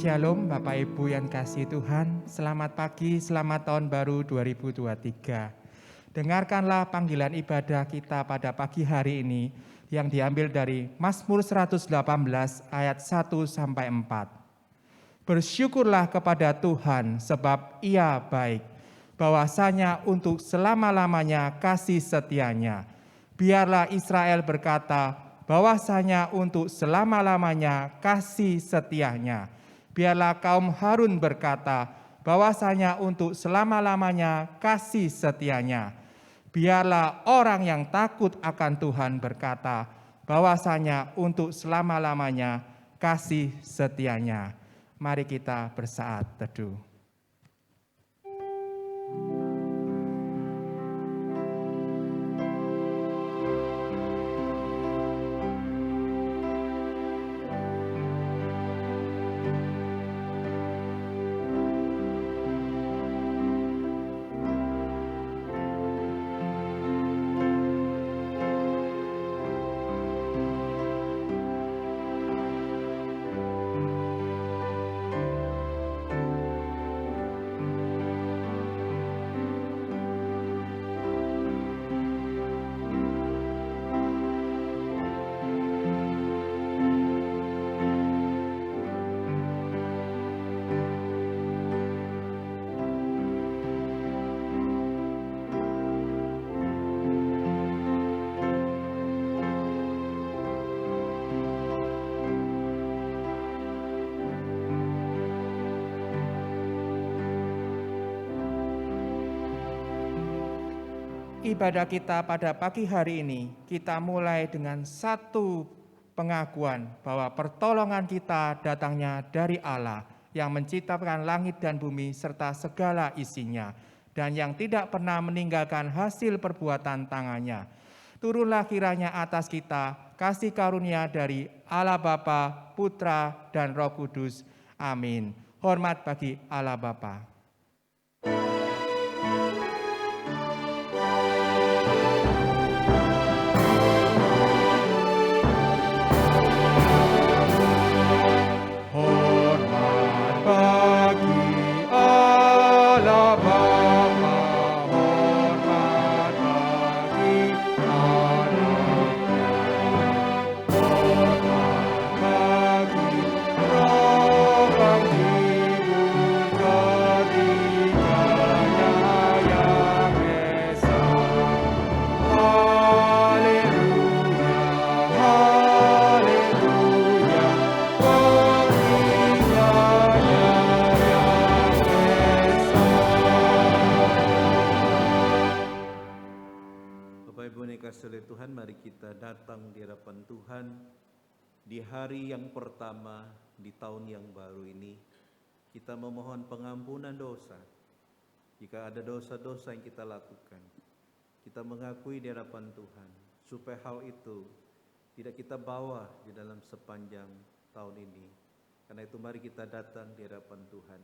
Shalom Bapak Ibu yang kasih Tuhan, selamat pagi, selamat tahun baru 2023. Dengarkanlah panggilan ibadah kita pada pagi hari ini yang diambil dari Mazmur 118 ayat 1-4. Bersyukurlah kepada Tuhan sebab Ia baik, bahwasanya untuk selama-lamanya kasih setianya. Biarlah Israel berkata, bahwasanya untuk selama-lamanya kasih setianya. Biarlah kaum Harun berkata, bahwasanya untuk selama-lamanya kasih setianya. Biarlah orang yang takut akan Tuhan berkata, bahwasanya untuk selama-lamanya kasih setianya. Mari kita bersaat teduh. Ibadah kita pada pagi hari ini, kita mulai dengan satu pengakuan bahwa pertolongan kita datangnya dari Allah yang menciptakan langit dan bumi serta segala isinya, dan yang tidak pernah meninggalkan hasil perbuatan tangannya. Turunlah kiranya atas kita kasih karunia dari Allah Bapa, Putra, dan Roh Kudus. Amin. Hormat bagi Allah Bapa. Oleh Tuhan, mari kita datang di hadapan Tuhan di hari yang pertama di tahun yang baru ini. Kita memohon pengampunan dosa. Jika ada dosa-dosa yang kita lakukan, kita mengakui di hadapan Tuhan supaya hal itu tidak kita bawa di dalam sepanjang tahun ini. Karena itu mari kita datang di hadapan Tuhan.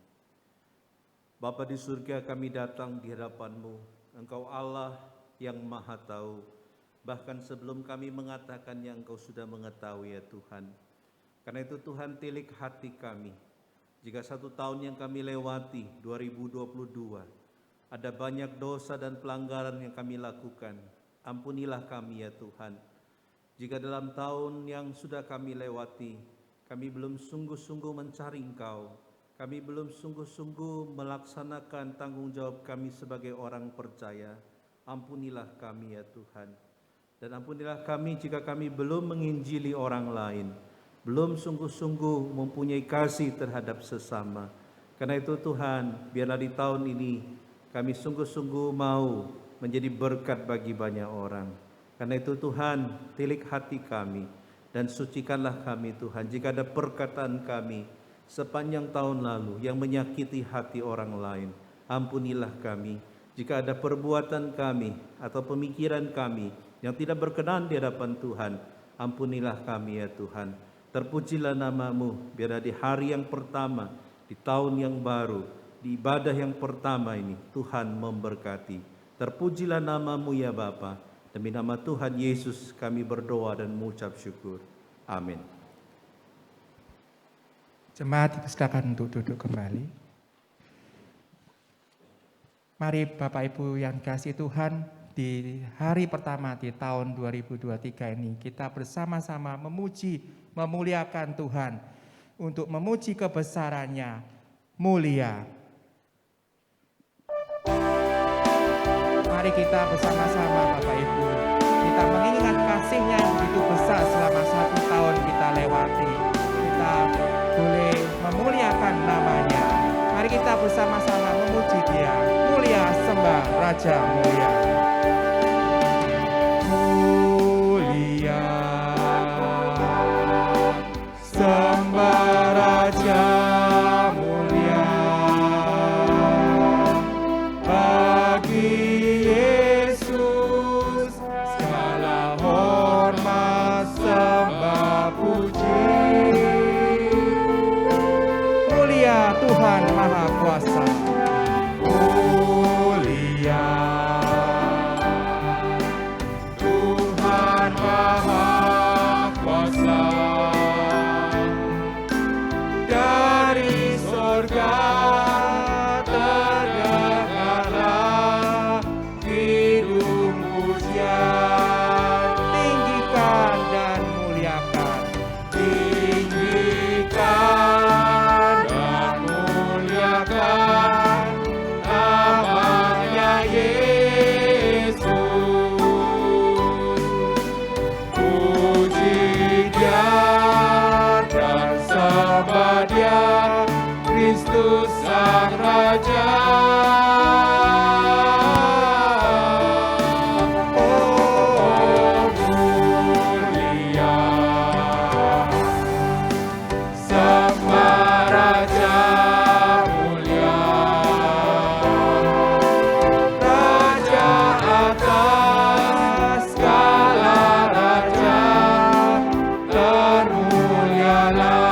Bapa di surga, kami datang di hadapan-Mu. Engkau Allah yang Maha Tahu. Bahkan sebelum kami mengatakan yang Engkau sudah mengetahui ya Tuhan. Karena itu Tuhan, tilik hati kami. Jika satu tahun yang kami lewati, 2022, ada banyak dosa dan pelanggaran yang kami lakukan. Ampunilah kami ya Tuhan. Jika dalam tahun yang sudah kami lewati, kami belum sungguh-sungguh mencari Engkau, kami belum sungguh-sungguh melaksanakan tanggung jawab kami sebagai orang percaya, ampunilah kami ya Tuhan. Dan ampunilah kami jika kami belum menginjili orang lain, belum sungguh-sungguh mempunyai kasih terhadap sesama. Karena itu Tuhan, biarlah di tahun ini kami sungguh-sungguh mau menjadi berkat bagi banyak orang. Karena itu Tuhan, tilik hati kami dan sucikanlah kami Tuhan. Jika ada perkataan kami sepanjang tahun lalu yang menyakiti hati orang lain, ampunilah kami. Jika ada perbuatan kami atau pemikiran kami yang tidak berkenan di hadapan Tuhan, ampunilah kami ya Tuhan. Terpujilah nama-Mu, biarlah di hari yang pertama, di tahun yang baru, di ibadah yang pertama ini, Tuhan memberkati. Terpujilah nama-Mu ya Bapa. Demi nama Tuhan Yesus kami berdoa dan mengucap syukur. Amin. Jemaat dipersilakan untuk duduk kembali. Mari Bapak Ibu yang kasih Tuhan, di hari pertama di tahun 2023 ini kita bersama-sama memuji, memuliakan Tuhan untuk memuji kebesaran-Nya, mulia. Mari kita bersama-sama Bapak Ibu, kita mengingat kasih-Nya yang begitu besar selama 1 tahun kita lewati. Kita boleh memuliakan nama-Nya. Mari kita bersama-sama memuji Dia. Mulia sembah Raja mulia. Mulia sembah Raja mulia. Bagi Yesus segala hormat sembah puji. Mulia Tuhan Maha Kuasa. Mulia Tuhan Maha Kuasa. Dari sorga terdengarlah kidung pujian. Tinggikan dan muliakan. Tinggikan dan muliakan namanya Yesus. Puji Dia dan sembah Dia, Kristus Sang Raja. Oh mulia sembah Raja mulia. Raja atas segala raja, termulialah.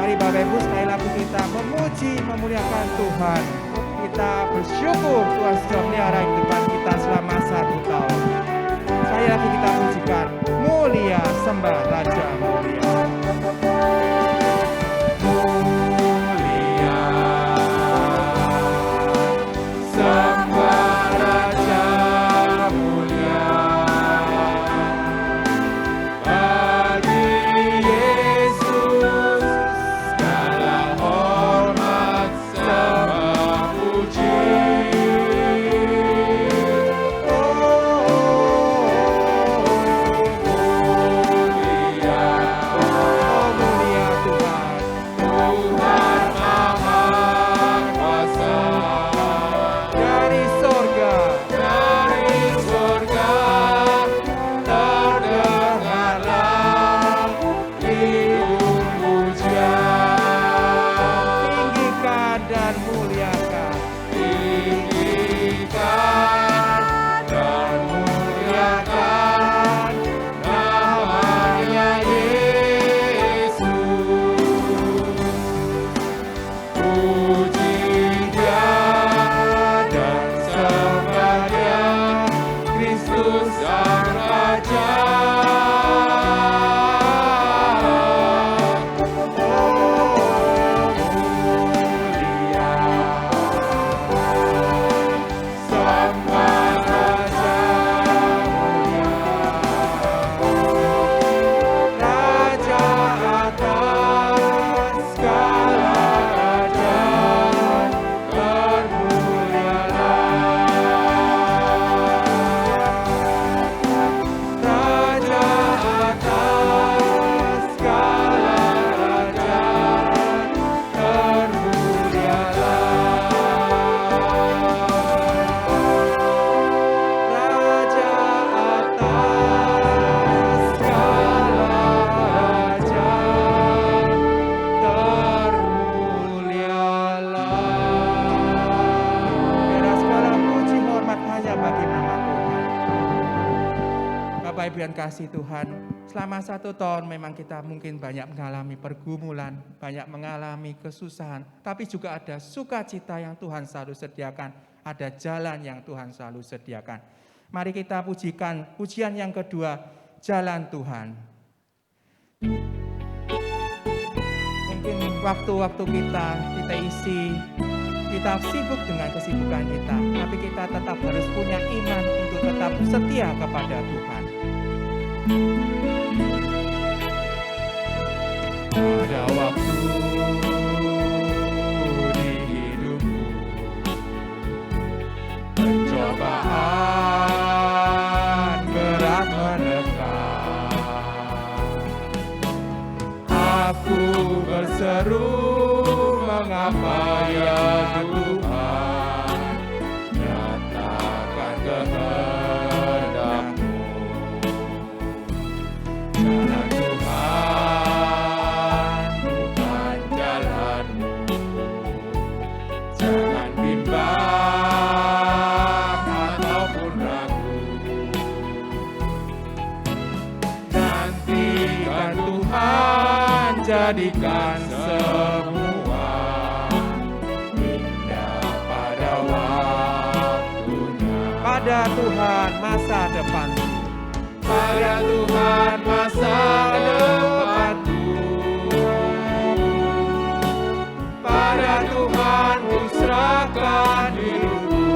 Mari Bapak Ibu sekali lagi kita memuji, memuliakan Tuhan. Kita bersyukur Tuhan sudah melihara kehidupan kita selama 1 tahun. Sekali lagi kita pujikan, mulia sembah Raja mulia. Mulia sembah Raja mulia. Bagi Yesus segala hormat sembah puji. Mulia Tuhan, Tuhan Maha Kuasa. Dari sorga terdengarlah kidung pujian. Tinggikan dan muliakan. Tinggikan dan muliakan namanya Yesus. Puji Dia dan sembah Dia, Kristus Sang Raja. Mulia sembah Raja mulia. Raja atas segala raja, termulialah. Raja atas segala raja, termulialah. Raja atas segala raja, termulialah. Biarlah segala puji hormat hanya bagi nama Tuhan. Bapak Ibu yang kasih Tuhan, selama 1 tahun memang kita mungkin banyak mengalami pergumulan, banyak mengalami kesusahan, tapi juga ada sukacita yang Tuhan selalu sediakan, ada jalan yang Tuhan selalu sediakan. Mari kita pujikan pujian yang kedua, jalan Tuhan. waktu-waktu kita isi, kita sibuk dengan kesibukan kita, tapi kita tetap harus punya iman untuk tetap setia kepada Tuhan. Ada waktu di hidupku, pencobaan berat menekan. Aku berseru, mengapa ya Tuhan, nyatakan kehendak-Mu. Jalan Tuhan bukan jalan-Mu, jangan bimbang ataupun ragu. Nantikan Tuhan, jadikan semua indah pada waktunya. Pada Tuhan masa depanku, pada Tuhan masa depanku, pada Tuhan ku serahkan hidupku.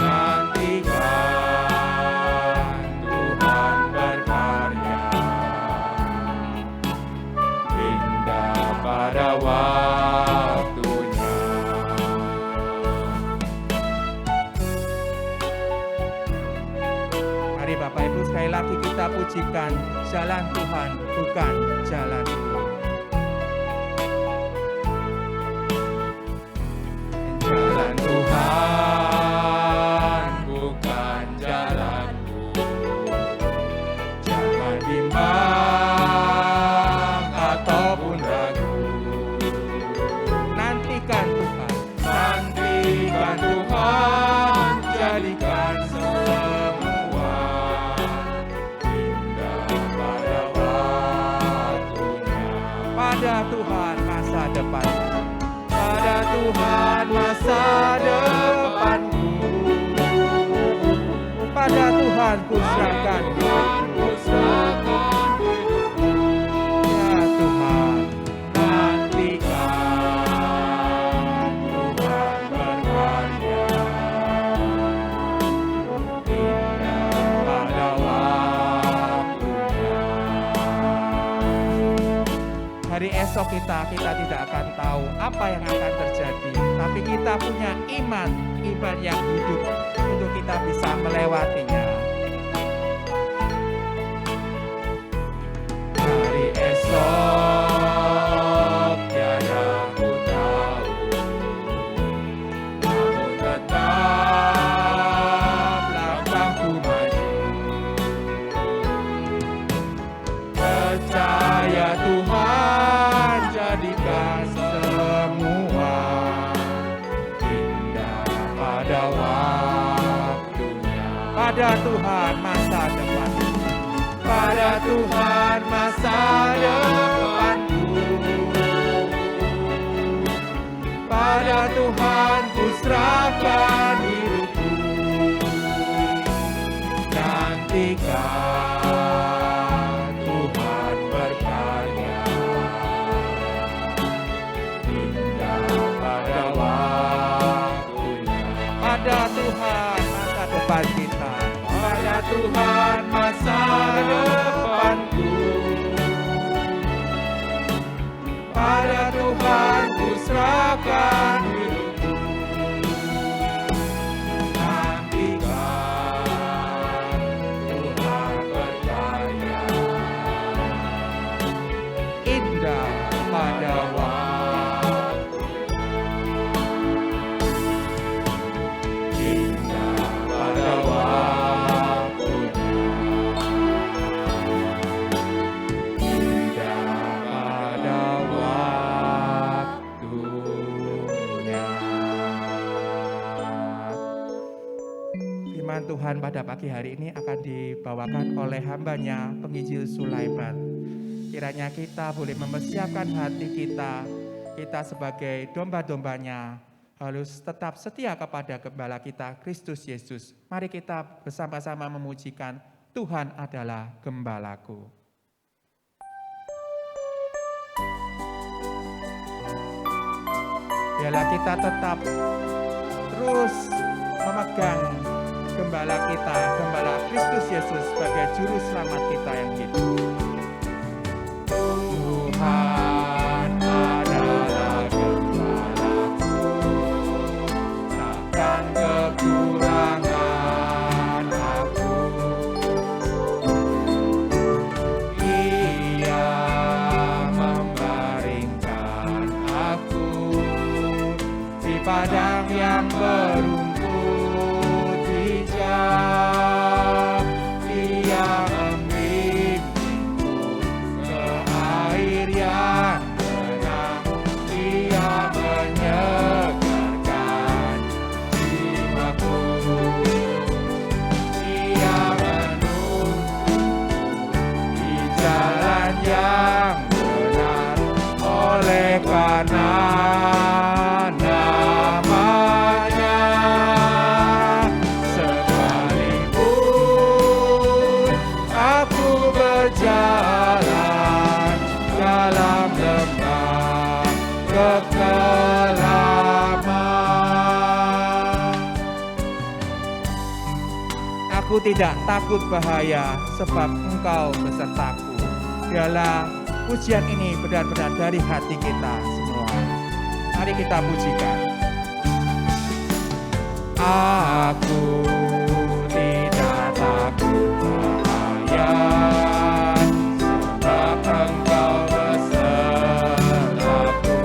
Nantikan Tuhan berkarya, indah pada waktunya. Mari Bapak Ibu sekali lagi kita pujikan jalan Tuhan bukan jalanku. Jalan Tuhan bukan jalanku, jangan bimbang ataupun ragu. Nantikan Tuhan, nantikan Tuhan, jadikan semua indah pada waktunya. Pada Tuhan masa depan, pada Tuhan masa depanku, pada Tuhan ku serahkan hidupku. Ya Tuhan, nantikan Tuhan berkarya, indah pada waktunya. Hari esok kita tidak akan tahu apa yang akan terjadi, tapi kita punya iman yang hidup untuk kita bisa melewatinya. Hari esok tiada ku tahu, namun tetap langkahku maju. Percaya Tuhan, jadikan semua indah pada waktunya. Pada Tuhan masa depan, pada Tuhan masa depanku, pada Tuhan ku serahkan hidupku. Nantikan Tuhan berkarya, indah pada waktunya. Pada Tuhan masa depan kita, pada Tuhan masa depanku, pada Tuhan ku serahkan hidupku. Nantikan Tuhan berkarya, indah pada waktunya, indah pada waktunya, indah pada waktunya. Firman Tuhan pada pagi hari ini akan dibawakan oleh hambanya penginjil Sulaiman. Kiranya kita boleh mempersiapkan hati kita sebagai domba-dombanya harus tetap setia kepada Gembala kita, Kristus Yesus. Mari kita bersama-sama memujikan Tuhan adalah Gembalaku. Biarlah kita tetap terus memegang Gembala kita, Gembala Kristus Yesus sebagai Juru Selamat kita yang hidup. Tuhan adalah gembalaku, takkan kekurangan aku. Ia membaringkan aku di padang yang berumput hijau. Ia membimbingku ke air yang tenang. Ia menyegarkan jiwaku. Ia menuntunku di jalan yang benar, oleh karena namanya. Sekalipun aku berjalan dalam lembah kekelaman, aku tidak takut bahaya, sebab Engkau besertaku. Biarlah pujian ini benar-benar dari hati kita semua. Mari kita pujikan. Aku tidak takut bahaya, sebab Engkau besertaku.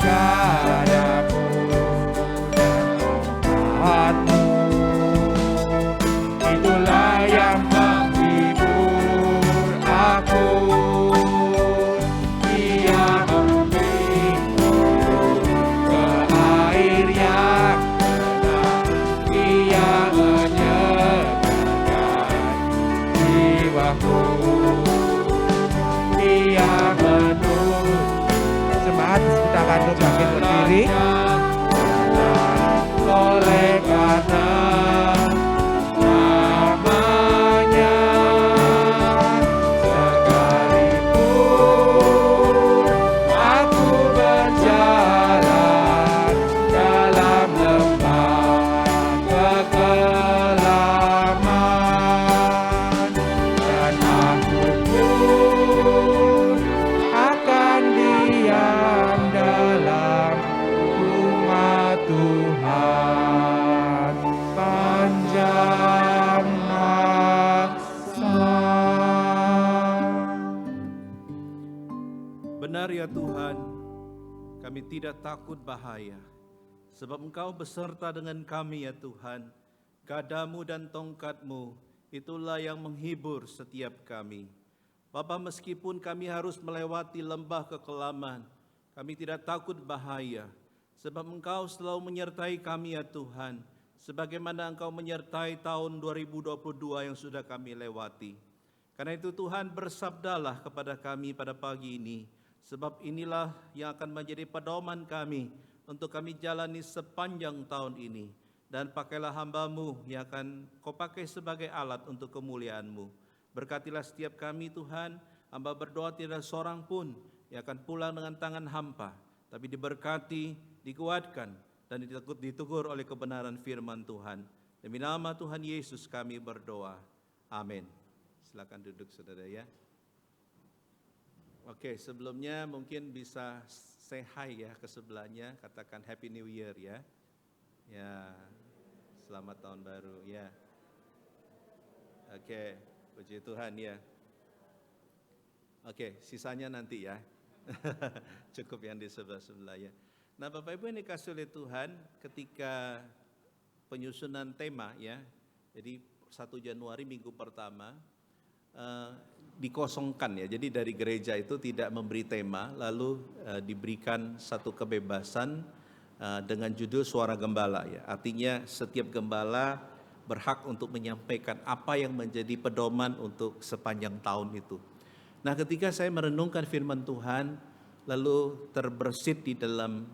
Gadamu dan tongkatmu, itulah yang menghibur aku. Ia membimbingku ke air yang tenang. Ia menyegarkan jiwaku. Ia menuntun. Jemaat, kita akan bangkit berdiri. Oleh karena namanya, sekalipun aku berjalan dalam lembah kekelaman, dan aku pun akan diam dalam rumah Tuhan panjang masa. Benar ya Tuhan, kami tidak takut bahaya, sebab Engkau beserta dengan kami ya Tuhan. Gadamu dan tongkatmu, itulah yang menghibur setiap kami. Bapa, meskipun kami harus melewati lembah kekelaman, kami tidak takut bahaya, sebab Engkau selalu menyertai kami ya Tuhan, sebagaimana Engkau menyertai tahun 2022 yang sudah kami lewati. Karena itu Tuhan, bersabdalah kepada kami pada pagi ini, sebab inilah yang akan menjadi pedoman kami untuk kami jalani sepanjang tahun ini. Dan pakailah hamba-Mu yang akan Kau pakai sebagai alat untuk kemuliaan-Mu. Berkatilah setiap kami Tuhan, hamba berdoa tidak seorang pun yang akan pulang dengan tangan hampa, tapi diberkati, dikuatkan, dan ditegur oleh kebenaran firman Tuhan. Demi nama Tuhan Yesus kami berdoa. Amin. Silakan duduk saudara ya. Oke, sebelumnya mungkin bisa say hi ya ke sebelahnya, katakan Happy New Year ya. Ya, selamat tahun baru ya. Oke, puji Tuhan ya. Oke, sisanya nanti ya. Cukup yang di sebelah-sebelah ya. Nah Bapak Ibu, ini dikasih oleh Tuhan ketika penyusunan tema ya. Jadi 1 Januari minggu pertama dikosongkan ya. Jadi dari gereja itu tidak memberi tema, lalu diberikan satu kebebasan dengan judul Suara Gembala ya. Artinya setiap gembala berhak untuk menyampaikan apa yang menjadi pedoman untuk sepanjang tahun itu. Nah, ketika saya merenungkan firman Tuhan, lalu terbersit di dalam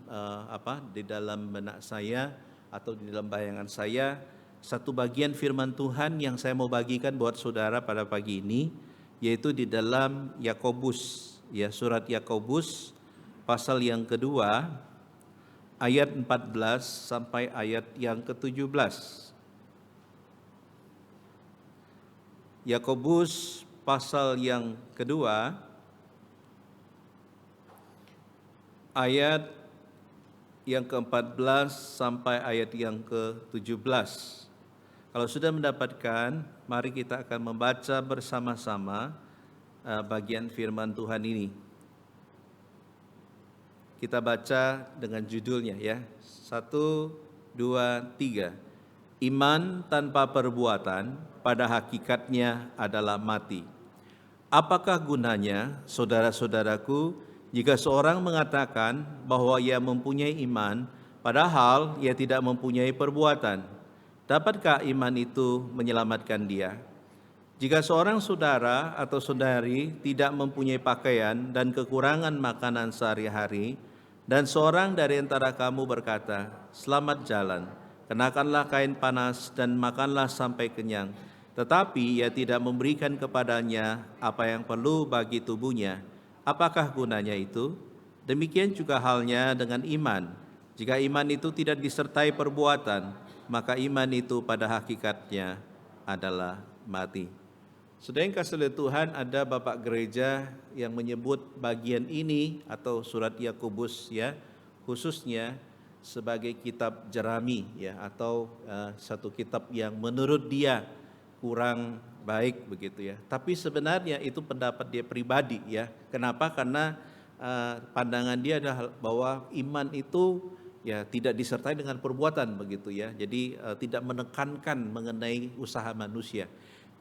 di dalam benak saya atau di dalam bayangan saya, satu bagian firman Tuhan yang saya mau bagikan buat saudara pada pagi ini, yaitu di dalam Yakobus, ya, surat Yakobus pasal yang kedua ayat 14 sampai ayat yang ke-17. Yakobus pasal yang kedua ayat yang ke-14 sampai ayat yang ke-17. Kalau sudah mendapatkan, mari kita akan membaca bersama-sama bagian firman Tuhan ini. Kita baca dengan judulnya ya. 1, 2, 3. Iman tanpa perbuatan pada hakikatnya adalah mati. Apakah gunanya, saudara-saudaraku, jika seorang mengatakan bahwa ia mempunyai iman, padahal ia tidak mempunyai perbuatan? Dapatkah iman itu menyelamatkan dia? Jika seorang saudara atau saudari tidak mempunyai pakaian dan kekurangan makanan sehari-hari, dan seorang dari antara kamu berkata, "Selamat jalan, kenakanlah kain panas dan makanlah sampai kenyang," tetapi ia tidak memberikan kepadanya apa yang perlu bagi tubuhnya, apakah gunanya itu? Demikian juga halnya dengan iman. Jika iman itu tidak disertai perbuatan, maka iman itu pada hakikatnya adalah mati. Saudara yang kasih oleh Tuhan, ada Bapak Gereja yang menyebut bagian ini atau surat Yakobus ya, khususnya sebagai kitab jerami ya, atau satu kitab yang menurut dia kurang baik begitu ya. Tapi sebenarnya itu pendapat dia pribadi ya. Kenapa? Karena pandangan dia adalah bahwa iman itu ya tidak disertai dengan perbuatan begitu ya. Jadi tidak menekankan mengenai usaha manusia.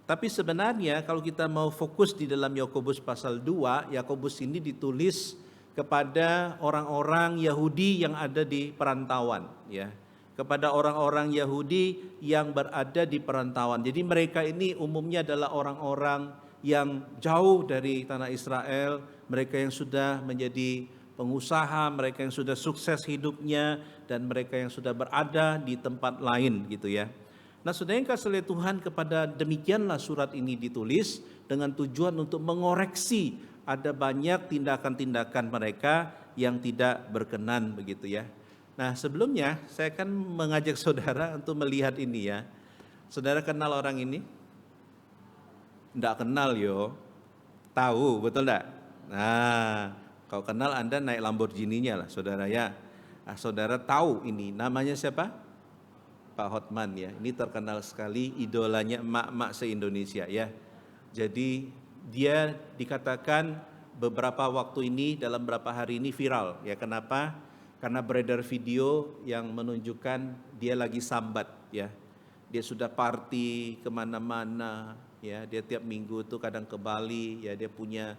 Tapi sebenarnya kalau kita mau fokus di dalam Yakobus pasal 2, Yakobus ini ditulis kepada orang-orang Yahudi yang ada di perantauan ya. Kepada orang-orang Yahudi yang berada di perantauan. Jadi mereka ini umumnya adalah orang-orang yang jauh dari tanah Israel, mereka yang sudah menjadi pengusaha, mereka yang sudah sukses hidupnya, dan mereka yang sudah berada di tempat lain gitu ya. Nah, saudara yang kasih oleh Tuhan, kepada demikianlah surat ini ditulis dengan tujuan untuk mengoreksi ada banyak tindakan-tindakan mereka yang tidak berkenan begitu ya. Nah, sebelumnya saya akan mengajak saudara untuk melihat ini ya. Saudara kenal orang ini? Enggak kenal yo. Tahu, betul enggak? Nah, kalau kenal Anda naik Lamborghini-nya lah saudara ya. Nah, saudara tahu ini namanya siapa? Pak Hotman ya. Ini terkenal sekali, idolanya emak-emak se-Indonesia ya. Jadi dia dikatakan beberapa waktu ini, dalam beberapa hari ini viral ya. Kenapa? Karena beredar video yang menunjukkan dia lagi sambat ya. Dia sudah party kemana-mana ya. Dia tiap minggu tuh kadang ke Bali ya. Dia punya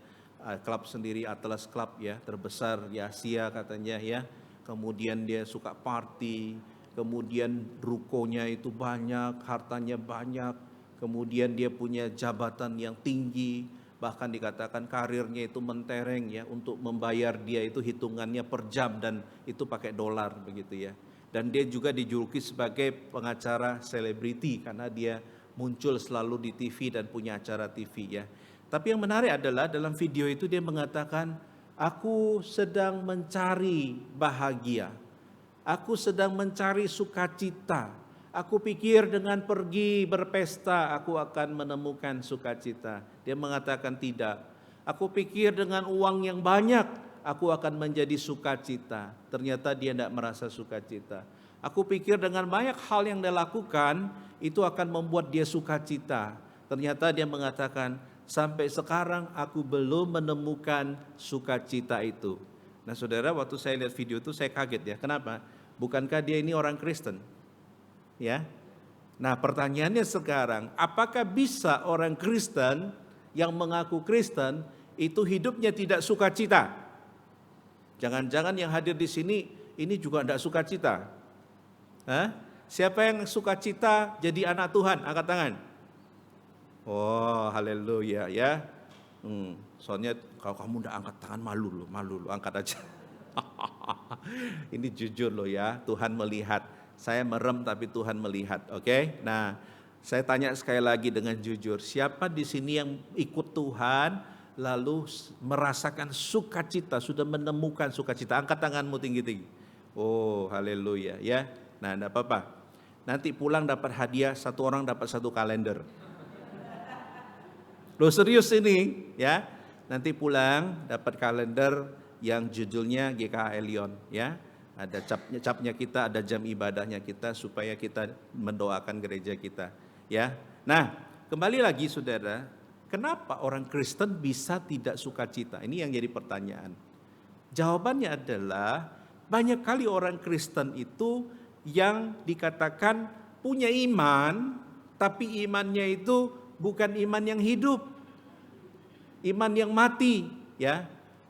klub sendiri, Atlas Club ya, terbesar di Asia katanya ya. Kemudian dia suka party, kemudian rukonya itu banyak, hartanya banyak, kemudian dia punya jabatan yang tinggi, bahkan dikatakan karirnya itu mentereng ya, untuk membayar dia itu hitungannya per jam dan itu pakai dolar begitu ya. Dan dia juga dijuluki sebagai pengacara selebriti karena dia muncul selalu di TV dan punya acara TV ya. Tapi yang menarik adalah dalam video itu dia mengatakan, "Aku sedang mencari bahagia. Aku sedang mencari sukacita. Aku pikir dengan pergi berpesta aku akan menemukan sukacita." Dia mengatakan tidak. "Aku pikir dengan uang yang banyak aku akan menjadi sukacita." Ternyata dia tidak merasa sukacita. "Aku pikir dengan banyak hal yang dia lakukan itu akan membuat dia sukacita." Ternyata dia mengatakan, "Sampai sekarang aku belum menemukan sukacita itu." Nah saudara, waktu saya lihat video itu saya kaget ya. Kenapa? Bukankah dia ini orang Kristen? Ya. Nah pertanyaannya sekarang, apakah bisa orang Kristen yang mengaku Kristen itu hidupnya tidak sukacita? Jangan-jangan yang hadir di sini ini juga tidak sukacita. Hah? Siapa yang sukacita jadi anak Tuhan? Angkat tangan. Oh, haleluya ya. Soalnya kalau kamu udah angkat tangan malu lu, angkat aja. Ini jujur loh ya, Tuhan melihat. Saya merem tapi Tuhan melihat, oke? Nah, Saya tanya sekali lagi dengan jujur, siapa di sini yang ikut Tuhan lalu merasakan sukacita, sudah menemukan sukacita? Angkat tanganmu tinggi-tinggi. Oh, haleluya ya. Nah, enggak apa-apa. Nanti pulang dapat hadiah, satu orang dapat satu kalender. Loh serius ini ya. Nanti pulang dapat kalender yang judulnya GKH Elion ya. Ada capnya kita, ada jam ibadahnya kita supaya kita mendoakan gereja kita ya. Nah, kembali lagi saudara, kenapa orang Kristen bisa tidak sukacita? Ini yang jadi pertanyaan. Jawabannya adalah banyak kali orang Kristen itu yang dikatakan punya iman, tapi imannya itu bukan iman yang hidup, iman yang mati ya.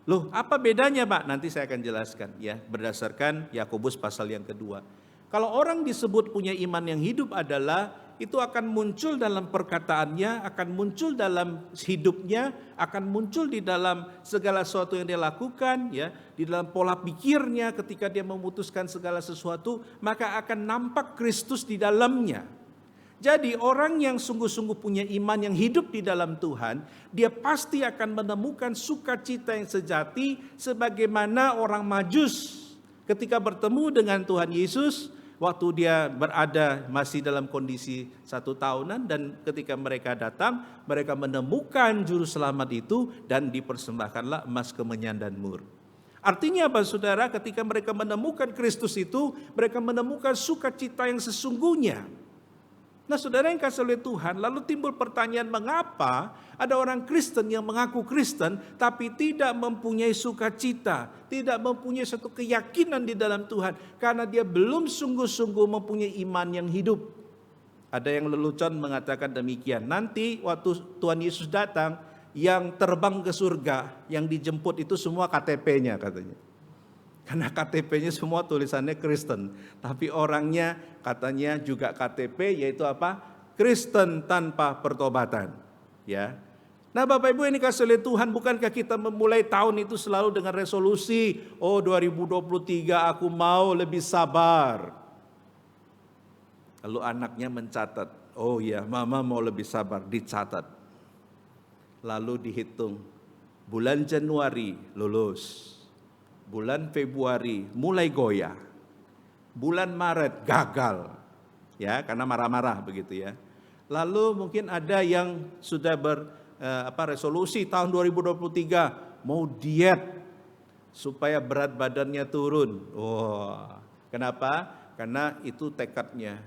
Loh, apa bedanya Pak? Nanti saya akan jelaskan ya, berdasarkan Yakobus pasal yang kedua. Kalau orang disebut punya iman yang hidup adalah itu akan muncul dalam perkataannya, akan muncul dalam hidupnya, akan muncul di dalam segala sesuatu yang dia lakukan ya, di dalam pola pikirnya ketika dia memutuskan segala sesuatu, maka akan nampak Kristus di dalamnya. Jadi orang yang sungguh-sungguh punya iman yang hidup di dalam Tuhan, dia pasti akan menemukan sukacita yang sejati sebagaimana orang Majus ketika bertemu dengan Tuhan Yesus waktu dia berada masih dalam kondisi 1 tahunan, dan ketika mereka datang, mereka menemukan juru selamat itu dan dipersembahkanlah emas, kemenyan dan mur. Artinya apa saudara? Ketika mereka menemukan Kristus itu, mereka menemukan sukacita yang sesungguhnya. Nah saudara yang kasih oleh Tuhan, lalu timbul pertanyaan, mengapa ada orang Kristen yang mengaku Kristen tapi tidak mempunyai sukacita, tidak mempunyai satu keyakinan di dalam Tuhan, karena dia belum sungguh-sungguh mempunyai iman yang hidup. Ada yang lelucon mengatakan demikian, nanti waktu Tuhan Yesus datang, yang terbang ke surga, yang dijemput itu semua KTP-nya katanya. Karena KTP-nya semua tulisannya Kristen, tapi orangnya katanya juga KTP, yaitu apa? Kristen tanpa pertobatan. Ya. Nah Bapak Ibu ini kasih oleh Tuhan, bukankah kita memulai tahun itu selalu dengan resolusi, oh 2023 aku mau lebih sabar. Lalu anaknya mencatat, oh ya mama mau lebih sabar, dicatat. Lalu dihitung, bulan Januari lulus. Bulan Februari mulai goyah, bulan Maret gagal, ya karena marah-marah begitu ya. Lalu mungkin ada yang sudah resolusi tahun 2023 mau diet supaya berat badannya turun. Kenapa? Karena itu tekadnya.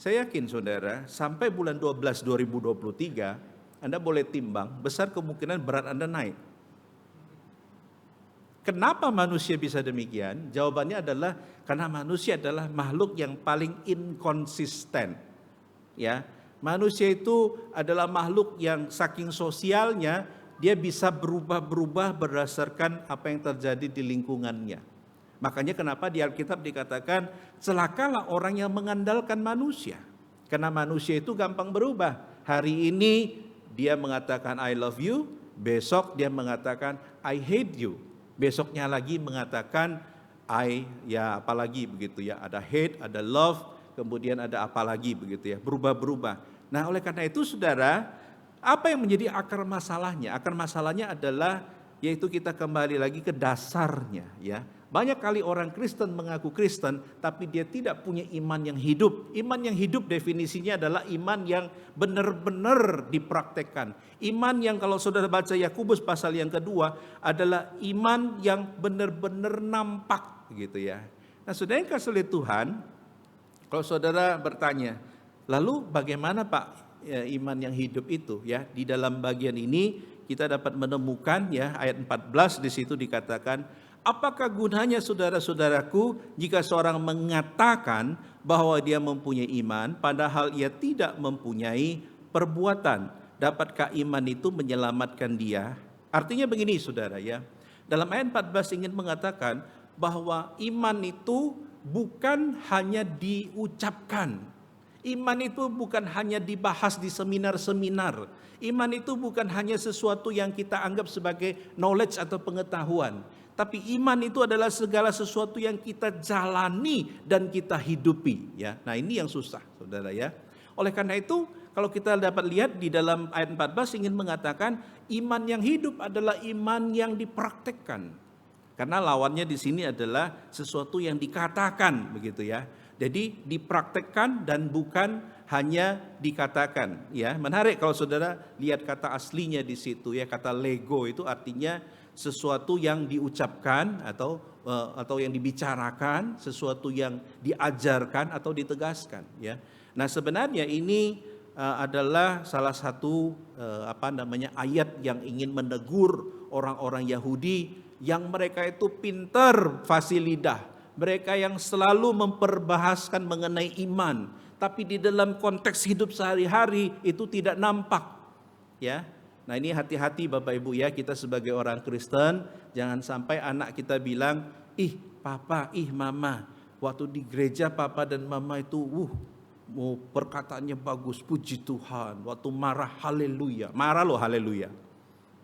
Saya yakin saudara, sampai bulan 12 2023 Anda boleh timbang, besar kemungkinan berat Anda naik. Kenapa manusia bisa demikian? Jawabannya adalah karena manusia adalah makhluk yang paling inkonsisten. Ya, manusia itu adalah makhluk yang saking sosialnya dia bisa berubah-berubah berdasarkan apa yang terjadi di lingkungannya. Makanya kenapa di Alkitab dikatakan celakalah orang yang mengandalkan manusia. Karena manusia itu gampang berubah. Hari ini dia mengatakan I love you, besok dia mengatakan I hate you. Besoknya lagi mengatakan apalagi begitu ya, ada hate, ada love, kemudian ada apalagi begitu ya, berubah-berubah. Nah oleh karena itu saudara, apa yang menjadi akar masalahnya? Akar masalahnya adalah yaitu kita kembali lagi ke dasarnya ya. Banyak kali orang Kristen mengaku Kristen tapi dia tidak punya iman yang hidup. Iman yang hidup definisinya adalah iman yang benar-benar dipraktekkan. Iman yang kalau saudara baca Yakobus pasal yang kedua adalah iman yang benar-benar nampak gitu ya. Nah saudara yang kasih oleh Tuhan, kalau saudara bertanya, lalu bagaimana Pak iman yang hidup itu ya? Di dalam bagian ini kita dapat menemukan ya ayat 14 di situ dikatakan, apakah gunanya saudara-saudaraku jika seorang mengatakan bahwa dia mempunyai iman padahal ia tidak mempunyai perbuatan? Dapatkah iman itu menyelamatkan dia? Artinya begini saudara ya. Dalam ayat 14 ingin mengatakan bahwa iman itu bukan hanya diucapkan. Iman itu bukan hanya dibahas di seminar-seminar. Iman itu bukan hanya sesuatu yang kita anggap sebagai knowledge atau pengetahuan. Tapi iman itu adalah segala sesuatu yang kita jalani dan kita hidupi ya. Nah, ini yang susah, Saudara ya. Oleh karena itu, kalau kita dapat lihat di dalam ayat 14 ingin mengatakan iman yang hidup adalah iman yang dipraktekkan. Karena lawannya di sini adalah sesuatu yang dikatakan, begitu ya. Jadi dipraktekkan dan bukan hanya dikatakan, ya. Menarik kalau saudara lihat kata aslinya di situ ya, kata lego itu artinya sesuatu yang diucapkan atau yang dibicarakan, sesuatu yang diajarkan atau ditegaskan, ya. Nah, sebenarnya ini adalah salah satu ayat yang ingin menegur orang-orang Yahudi yang mereka itu pintar fasih lidah, mereka yang selalu memperbahaskan mengenai iman, tapi di dalam konteks hidup sehari-hari itu tidak nampak, ya. Nah, ini hati-hati Bapak Ibu ya, kita sebagai orang Kristen jangan sampai anak kita bilang, ih papa, ih mama, waktu di gereja papa dan mama itu perkataannya bagus, puji Tuhan. Waktu marah haleluya, marah loh haleluya,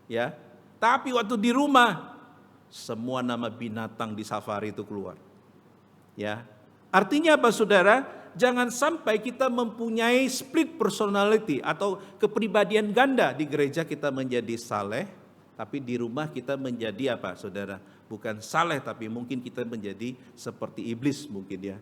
ya. Tapi waktu di rumah semua nama binatang di safari itu keluar, ya. Artinya apa saudara? Jangan sampai kita mempunyai split personality atau kepribadian ganda. Di gereja kita menjadi saleh, tapi di rumah kita menjadi apa saudara? Bukan saleh, tapi mungkin kita menjadi seperti iblis mungkin ya.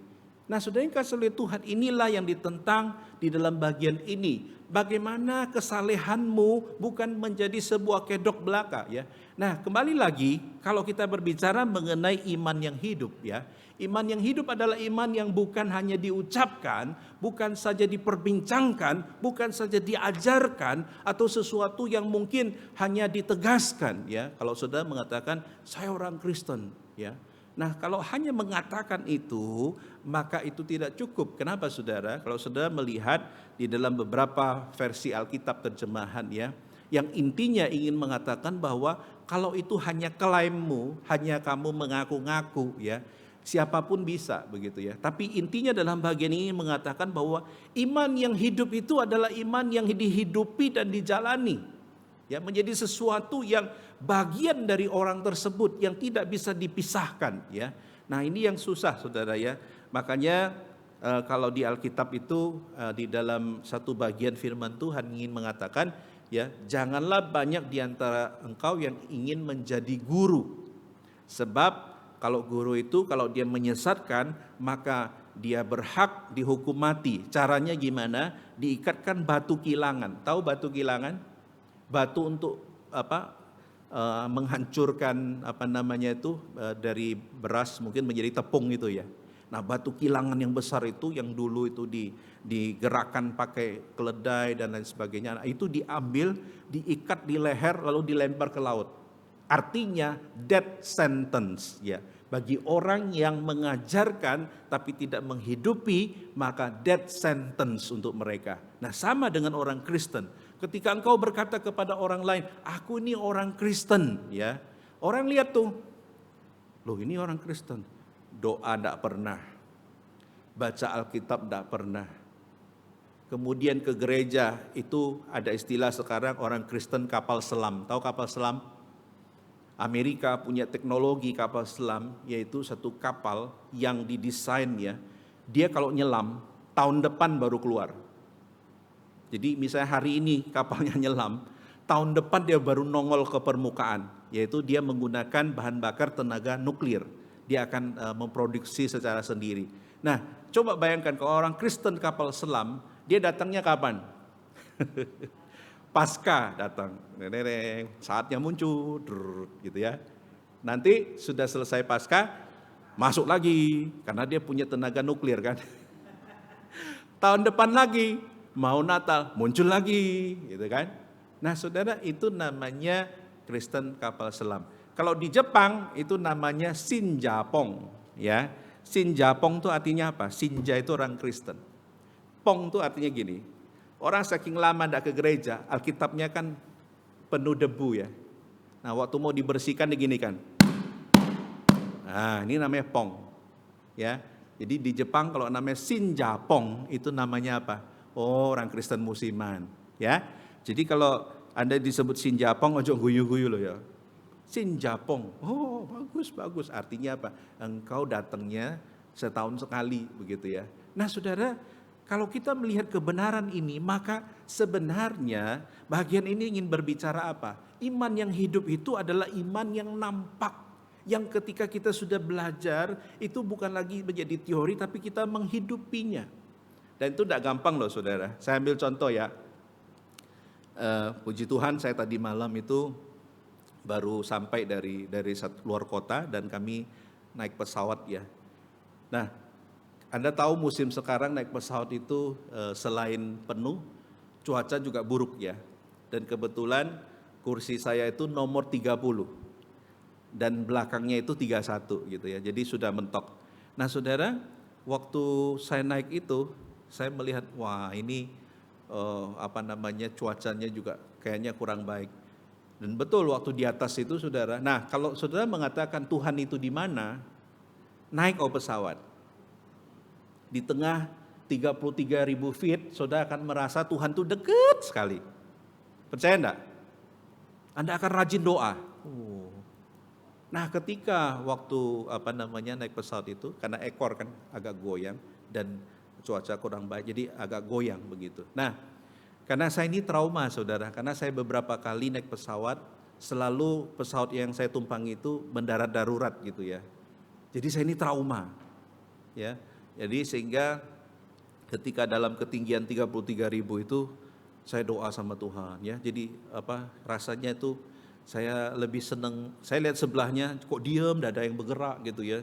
Nah, saudara yang kasih oleh Tuhan, inilah yang ditentang di dalam bagian ini. Bagaimana kesalehanmu bukan menjadi sebuah kedok belaka ya. Nah, kembali lagi kalau kita berbicara mengenai iman yang hidup ya. Iman yang hidup adalah iman yang bukan hanya diucapkan, bukan saja diperbincangkan, bukan saja diajarkan atau sesuatu yang mungkin hanya ditegaskan ya. Kalau saudara mengatakan saya orang Kristen ya. Nah, kalau hanya mengatakan itu, maka itu tidak cukup. Kenapa saudara? Kalau saudara melihat di dalam beberapa versi Alkitab terjemahan ya, yang intinya ingin mengatakan bahwa kalau itu hanya klaimmu, hanya kamu mengaku-ngaku ya, siapapun bisa begitu ya. Tapi intinya dalam bagian ini mengatakan bahwa iman yang hidup itu adalah iman yang dihidupi dan dijalani. Ya, menjadi sesuatu yang bagian dari orang tersebut yang tidak bisa dipisahkan ya. Nah, ini yang susah saudara ya. Makanya kalau di Alkitab itu di dalam satu bagian firman Tuhan ingin mengatakan ya, janganlah banyak di antara engkau yang ingin menjadi guru. Sebab kalau guru itu kalau dia menyesatkan maka dia berhak dihukum mati. Caranya gimana? Diikatkan batu kilangan. Tahu batu kilangan? Batu untuk menghancurkan dari beras mungkin menjadi tepung itu ya. Nah, batu kilangan yang besar itu yang dulu itu digerakkan pakai keledai dan lain sebagainya. Nah, itu diambil, diikat di leher lalu dilempar ke laut. Artinya death sentence ya. Bagi orang yang mengajarkan tapi tidak menghidupi, maka death sentence untuk mereka. Nah, sama dengan orang Kristen. Ketika engkau berkata kepada orang lain, aku ini orang Kristen ya. Orang lihat tuh, loh ini orang Kristen. Doa tidak pernah, baca Alkitab tidak pernah. Kemudian ke gereja itu ada istilah sekarang orang Kristen kapal selam. Tahu kapal selam? Amerika punya teknologi kapal selam, yaitu satu kapal yang didesain ya. Dia kalau nyelam, tahun depan baru keluar. Jadi misalnya hari ini kapalnya nyelam, tahun depan dia baru nongol ke permukaan. Yaitu dia menggunakan bahan bakar tenaga nuklir. Dia akan memproduksi secara sendiri. Nah, coba bayangkan kalau orang Kristen kapal selam, dia datangnya kapan? Pasca datang, saatnya muncul, gitu ya. Nanti sudah selesai pasca, masuk lagi, karena dia punya tenaga nuklir kan. Tahun depan lagi, mau Natal, muncul lagi, gitu kan. Nah saudara, itu namanya Kristen kapal selam. Kalau di Jepang, itu namanya Shinjapong, ya. Shinjapong itu artinya apa? Shinja itu orang Kristen. Pong itu artinya gini, orang saking lama tidak ke gereja, Alkitabnya kan penuh debu ya. Nah waktu mau dibersihkan begini kan. Nah ini namanya pong. Ya, jadi di Jepang kalau namanya Shinjapong itu namanya apa? Oh orang Kristen musiman. Ya, jadi kalau Anda disebut Shinjapong, ojo guyu-guyu loh ya. Shinjapong, oh bagus. Artinya apa? Engkau datangnya setahun sekali begitu ya. Nah saudara, Kalau kita melihat kebenaran ini, maka sebenarnya bagian ini ingin berbicara apa? Iman yang hidup itu adalah iman yang nampak. Yang ketika kita sudah belajar, itu bukan lagi menjadi teori, tapi kita menghidupinya. Dan itu tidak gampang loh saudara. Saya ambil contoh ya. Puji Tuhan saya tadi malam itu baru sampai dari luar kota dan kami naik pesawat ya. Nah, Anda tahu musim sekarang naik pesawat itu selain penuh, cuaca juga buruk ya. Dan kebetulan kursi saya itu nomor 30 dan belakangnya itu 31 gitu ya. Jadi sudah mentok. Nah, saudara, waktu saya naik itu saya melihat wah ini cuacanya juga kayaknya kurang baik. Dan betul waktu di atas itu saudara. Nah, kalau saudara mengatakan Tuhan itu di mana? Naik pesawat. Di tengah 33.000 feet, saudara akan merasa Tuhan itu dekat sekali. Percaya enggak? Anda akan rajin doa. Nah, ketika waktu naik pesawat itu, karena ekor kan agak goyang dan cuaca kurang baik, jadi agak goyang begitu. Nah, karena saya ini trauma saudara, karena saya beberapa kali naik pesawat, selalu pesawat yang saya tumpangi itu mendarat darurat gitu ya. Jadi saya ini trauma, ya. Jadi sehingga ketika dalam ketinggian 33.000 itu, saya doa sama Tuhan ya. Jadi rasanya itu saya lebih senang, saya lihat sebelahnya kok diam, tidak ada yang bergerak gitu ya.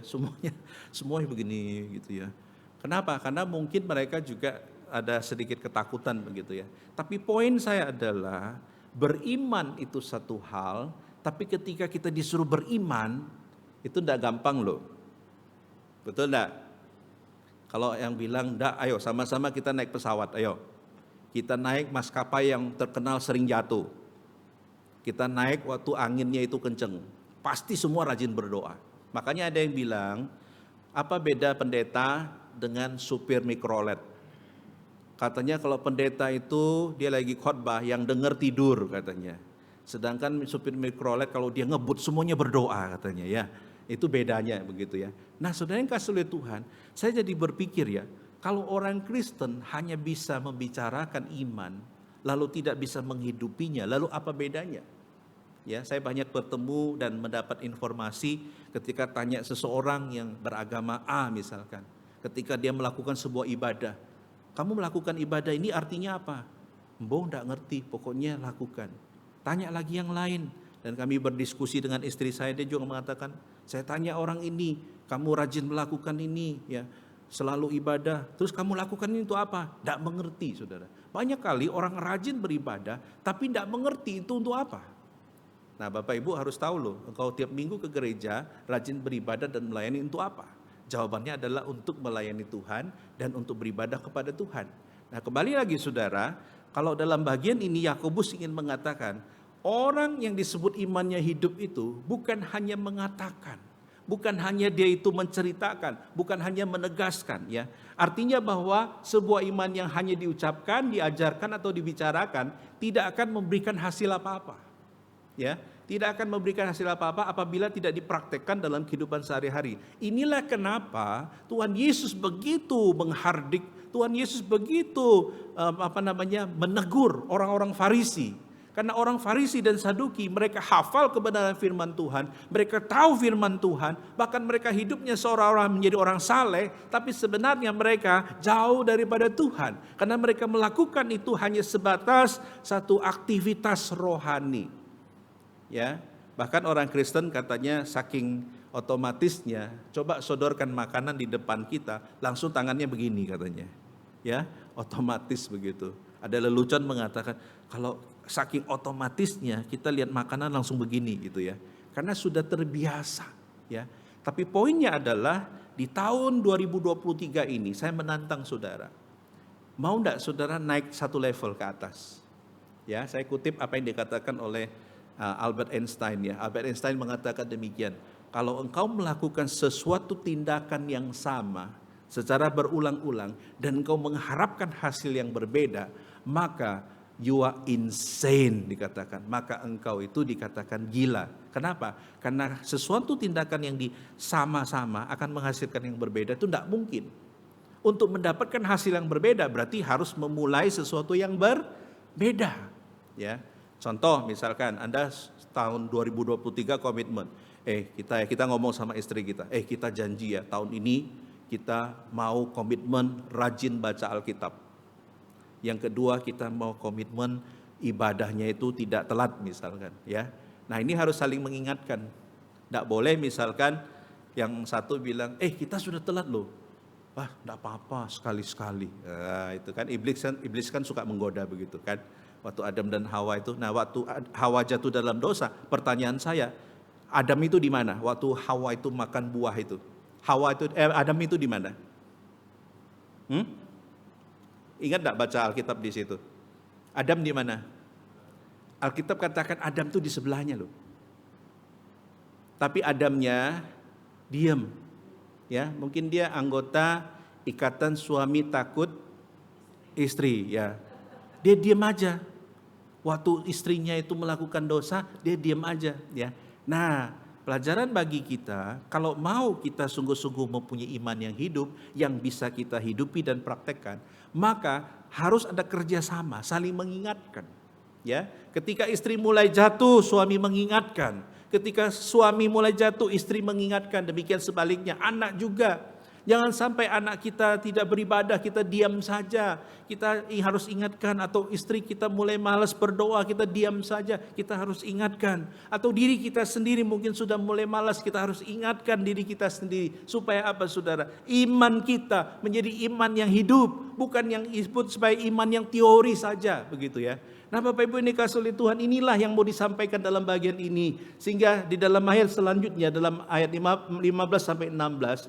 Semuanya begini gitu ya. Kenapa? Karena mungkin mereka juga ada sedikit ketakutan begitu ya. Tapi poin saya adalah beriman itu satu hal, tapi ketika kita disuruh beriman itu tidak gampang loh. Betul enggak? Kalau yang bilang, "Enggak, ayo sama-sama kita naik pesawat, ayo." Kita naik maskapai yang terkenal sering jatuh. Kita naik waktu anginnya itu kenceng. Pasti semua rajin berdoa. Makanya ada yang bilang, apa beda pendeta dengan supir mikrolet? Katanya kalau pendeta itu dia lagi khotbah, yang dengar tidur katanya. Sedangkan supir mikrolet kalau dia ngebut semuanya berdoa katanya ya. Itu bedanya begitu ya. Nah, saudara yang kasih oleh Tuhan, saya jadi berpikir ya, kalau orang Kristen hanya bisa membicarakan iman, lalu tidak bisa menghidupinya, lalu apa bedanya? Ya, saya banyak bertemu dan mendapat informasi ketika tanya seseorang yang beragama A misalkan, ketika dia melakukan sebuah ibadah, kamu melakukan ibadah ini artinya apa? Mbok enggak ngerti, pokoknya lakukan. Tanya lagi yang lain. Dan kami berdiskusi dengan istri saya, dia juga mengatakan, saya tanya orang ini, kamu rajin melakukan ini, ya, selalu ibadah, terus kamu lakukan ini untuk apa? Tidak mengerti saudara. Banyak kali orang rajin beribadah, tapi tidak mengerti itu untuk apa. Nah, Bapak Ibu harus tahu loh, engkau tiap minggu ke gereja, rajin beribadah dan melayani untuk apa? Jawabannya adalah untuk melayani Tuhan dan untuk beribadah kepada Tuhan. Nah, kembali lagi saudara, kalau dalam bagian ini Yakobus ingin mengatakan, orang yang disebut imannya hidup itu bukan hanya mengatakan, bukan hanya dia itu menceritakan, bukan hanya menegaskan ya. Artinya bahwa sebuah iman yang hanya diucapkan, diajarkan atau dibicarakan tidak akan memberikan hasil apa-apa. Ya, tidak akan memberikan hasil apa-apa apabila tidak dipraktekkan dalam kehidupan sehari-hari. Inilah kenapa Tuhan Yesus begitu menghardik, Tuhan Yesus begitu menegur orang-orang Farisi. Karena orang Farisi dan Saduki mereka hafal kebenaran firman Tuhan, mereka tahu firman Tuhan, bahkan mereka hidupnya seolah-olah menjadi orang saleh, tapi sebenarnya mereka jauh daripada Tuhan. Karena mereka melakukan itu hanya sebatas satu aktivitas rohani. Ya, bahkan orang Kristen katanya saking otomatisnya, coba sodorkan makanan di depan kita, langsung tangannya begini katanya. Ya, otomatis begitu. Ada lelucon mengatakan kalau saking otomatisnya kita lihat makanan langsung begini gitu ya. Karena sudah terbiasa ya. Tapi poinnya adalah di tahun 2023 ini saya menantang saudara. Mau enggak saudara naik satu level ke atas? Ya, saya kutip apa yang dikatakan oleh Albert Einstein ya. Albert Einstein mengatakan demikian. Kalau engkau melakukan sesuatu tindakan yang sama secara berulang-ulang dan engkau mengharapkan hasil yang berbeda, maka you are insane dikatakan. Maka engkau itu dikatakan gila. Kenapa? Karena sesuatu tindakan yang sama-sama akan menghasilkan yang berbeda itu tidak mungkin. Untuk mendapatkan hasil yang berbeda berarti harus memulai sesuatu yang berbeda. Ya, contoh misalkan Anda tahun 2023 komitmen, kita ngomong sama istri kita, kita janji ya tahun ini kita mau komitmen rajin baca Alkitab. Yang kedua kita mau komitmen ibadahnya itu tidak telat misalkan, ya. Nah ini harus saling mengingatkan. Tidak boleh misalkan yang satu bilang, kita sudah telat loh. Wah, tidak apa-apa sekali-sekali. Nah, itu kan iblis kan suka menggoda begitu kan. Waktu Adam dan Hawa itu, waktu Hawa jatuh dalam dosa, pertanyaan saya, Adam itu di mana? Waktu Hawa itu makan buah itu, Adam itu di mana? Ingat tidak baca Alkitab di situ? Adam di mana? Alkitab katakan Adam itu di sebelahnya loh. Tapi Adamnya diam. Ya, mungkin dia anggota ikatan suami takut istri, ya. Dia diam aja. Waktu istrinya itu melakukan dosa, dia diam aja, ya. Nah, pelajaran bagi kita, kalau mau kita sungguh-sungguh mempunyai iman yang hidup, yang bisa kita hidupi dan praktekkan, maka harus ada kerjasama, saling mengingatkan. Ya, ketika istri mulai jatuh, suami mengingatkan. Ketika suami mulai jatuh, istri mengingatkan. Demikian sebaliknya, anak juga. Jangan sampai anak kita tidak beribadah, kita diam saja. Kita harus ingatkan, atau istri kita mulai malas berdoa, kita diam saja. Kita harus ingatkan. Atau diri kita sendiri mungkin sudah mulai malas, kita harus ingatkan diri kita sendiri. Supaya apa saudara? Iman kita menjadi iman yang hidup, bukan yang disebut sebagai iman yang teori saja, begitu ya. Nah Bapak Ibu ini kasih oleh Tuhan, inilah yang mau disampaikan dalam bagian ini. Sehingga di dalam ayat selanjutnya, dalam ayat 15 sampai 16,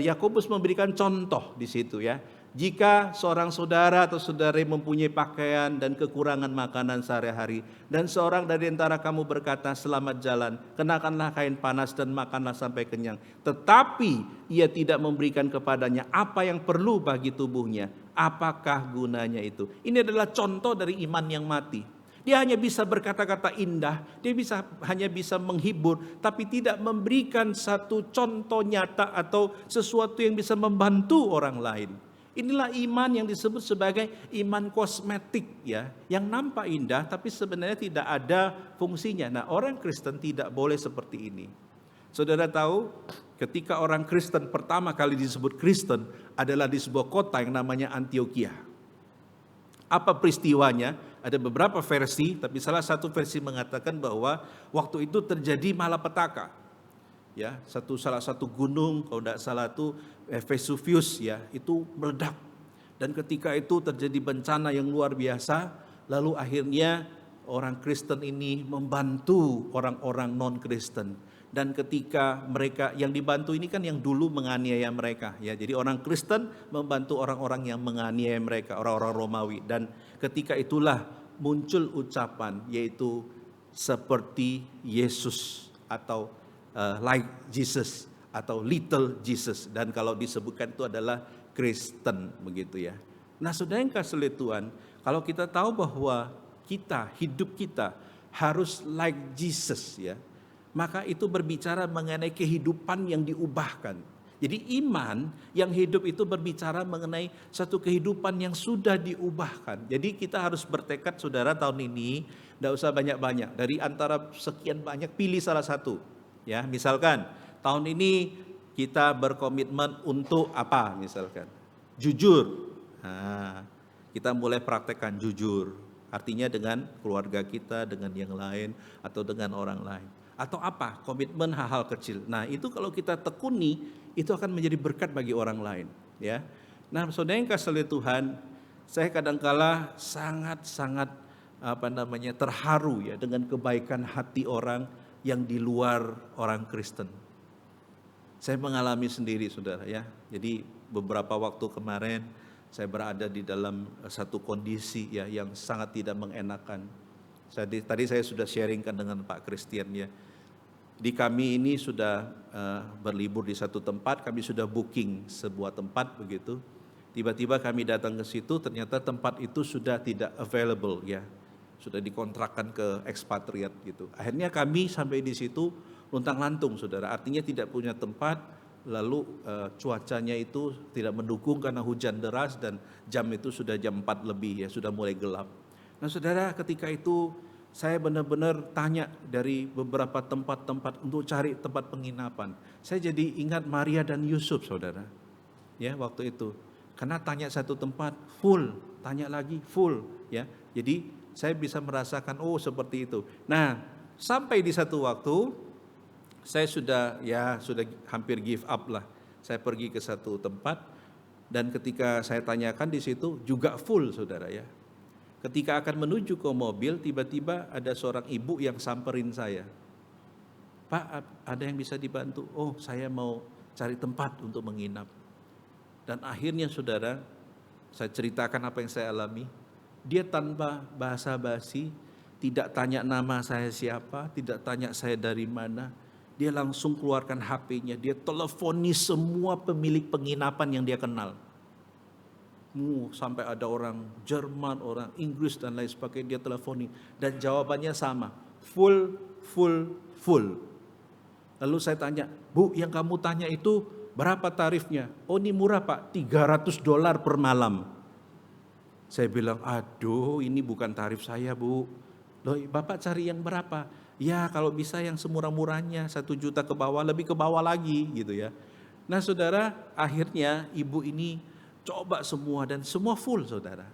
Yakobus memberikan contoh di situ ya. Jika seorang saudara atau saudari mempunyai pakaian dan kekurangan makanan sehari-hari, dan seorang dari antara kamu berkata, selamat jalan, kenakanlah kain panas dan makanlah sampai kenyang, tetapi ia tidak memberikan kepadanya apa yang perlu bagi tubuhnya, apakah gunanya itu? Ini adalah contoh dari iman yang mati. Dia hanya bisa berkata-kata indah, dia hanya bisa menghibur, tapi tidak memberikan satu contoh nyata atau sesuatu yang bisa membantu orang lain. Inilah iman yang disebut sebagai iman kosmetik ya, yang nampak indah tapi sebenarnya tidak ada fungsinya. Nah, orang Kristen tidak boleh seperti ini. Saudara tahu, ketika orang Kristen pertama kali disebut Kristen adalah di sebuah kota yang namanya Antioquia. Apa peristiwanya? Ada beberapa versi, tapi salah satu versi mengatakan bahwa waktu itu terjadi malapetaka. Ya, salah satu gunung, kalau tidak salah itu Vesuvius ya, itu meledak. Dan ketika itu terjadi bencana yang luar biasa, lalu akhirnya orang Kristen ini membantu orang-orang non-Kristen. Dan ketika mereka yang dibantu ini kan yang dulu menganiaya mereka ya. Jadi orang Kristen membantu orang-orang yang menganiaya mereka, orang-orang Romawi. Dan ketika itulah muncul ucapan yaitu seperti Yesus atau like Jesus atau little Jesus. Dan kalau disebutkan itu adalah Kristen begitu ya. Nah saudara yang kasih oleh Tuhan, kalau kita tahu bahwa hidup kita harus like Jesus ya, maka itu berbicara mengenai kehidupan yang diubahkan. Jadi iman yang hidup itu berbicara mengenai satu kehidupan yang sudah diubahkan. Jadi kita harus bertekad saudara tahun ini, tidak usah banyak-banyak. Dari antara sekian banyak pilih salah satu. Ya, misalkan tahun ini kita berkomitmen untuk apa misalkan? Jujur. Nah, kita mulai praktekkan jujur. Artinya dengan keluarga kita, dengan yang lain, atau dengan orang lain. Atau apa? Komitmen hal-hal kecil. Nah itu kalau kita tekuni, itu akan menjadi berkat bagi orang lain. Ya. Nah saudara yang kasih oleh Tuhan, saya kadangkala sangat terharu ya dengan kebaikan hati orang yang di luar orang Kristen. Saya mengalami sendiri saudara ya. Jadi beberapa waktu kemarin saya berada di dalam satu kondisi ya yang sangat tidak mengenakan. Tadi saya sudah sharingkan dengan Pak Christian ya. Di kami ini sudah berlibur di satu tempat, kami sudah booking sebuah tempat begitu. Tiba-tiba kami datang ke situ, ternyata tempat itu sudah tidak available ya. Sudah dikontrakkan ke ekspatriat gitu. Akhirnya kami sampai di situ luntang-lantung saudara, artinya tidak punya tempat, lalu cuacanya itu tidak mendukung karena hujan deras dan jam itu sudah jam 4 lebih ya, sudah mulai gelap. Nah saudara, ketika itu saya benar-benar tanya dari beberapa tempat-tempat untuk cari tempat penginapan. Saya jadi ingat Maria dan Yusuf saudara, ya waktu itu. Karena tanya satu tempat full, tanya lagi full, ya. Jadi saya bisa merasakan seperti itu. Nah sampai di satu waktu saya sudah hampir give up lah. Saya pergi ke satu tempat dan ketika saya tanyakan di situ juga full saudara ya. Ketika akan menuju ke mobil, tiba-tiba ada seorang ibu yang samperin saya. Pak, ada yang bisa dibantu? Oh, saya mau cari tempat untuk menginap. Dan akhirnya saudara, saya ceritakan apa yang saya alami. Dia tanpa basa-basi, tidak tanya nama saya siapa, tidak tanya saya dari mana. Dia langsung keluarkan HP-nya, dia telefoni semua pemilik penginapan yang dia kenal. Sampai ada orang Jerman, orang Inggris dan lain sebagainya, dia telefoni. Dan jawabannya sama, full. Lalu saya tanya, Bu, yang kamu tanya itu berapa tarifnya? Oh ini murah Pak, $300 per malam. Saya bilang, aduh ini bukan tarif saya Bu. Loh Bapak cari yang berapa? Ya kalau bisa yang semurah-murahnya, 1 juta ke bawah, lebih ke bawah lagi gitu ya. Nah saudara, akhirnya ibu ini coba semua dan semua full saudara.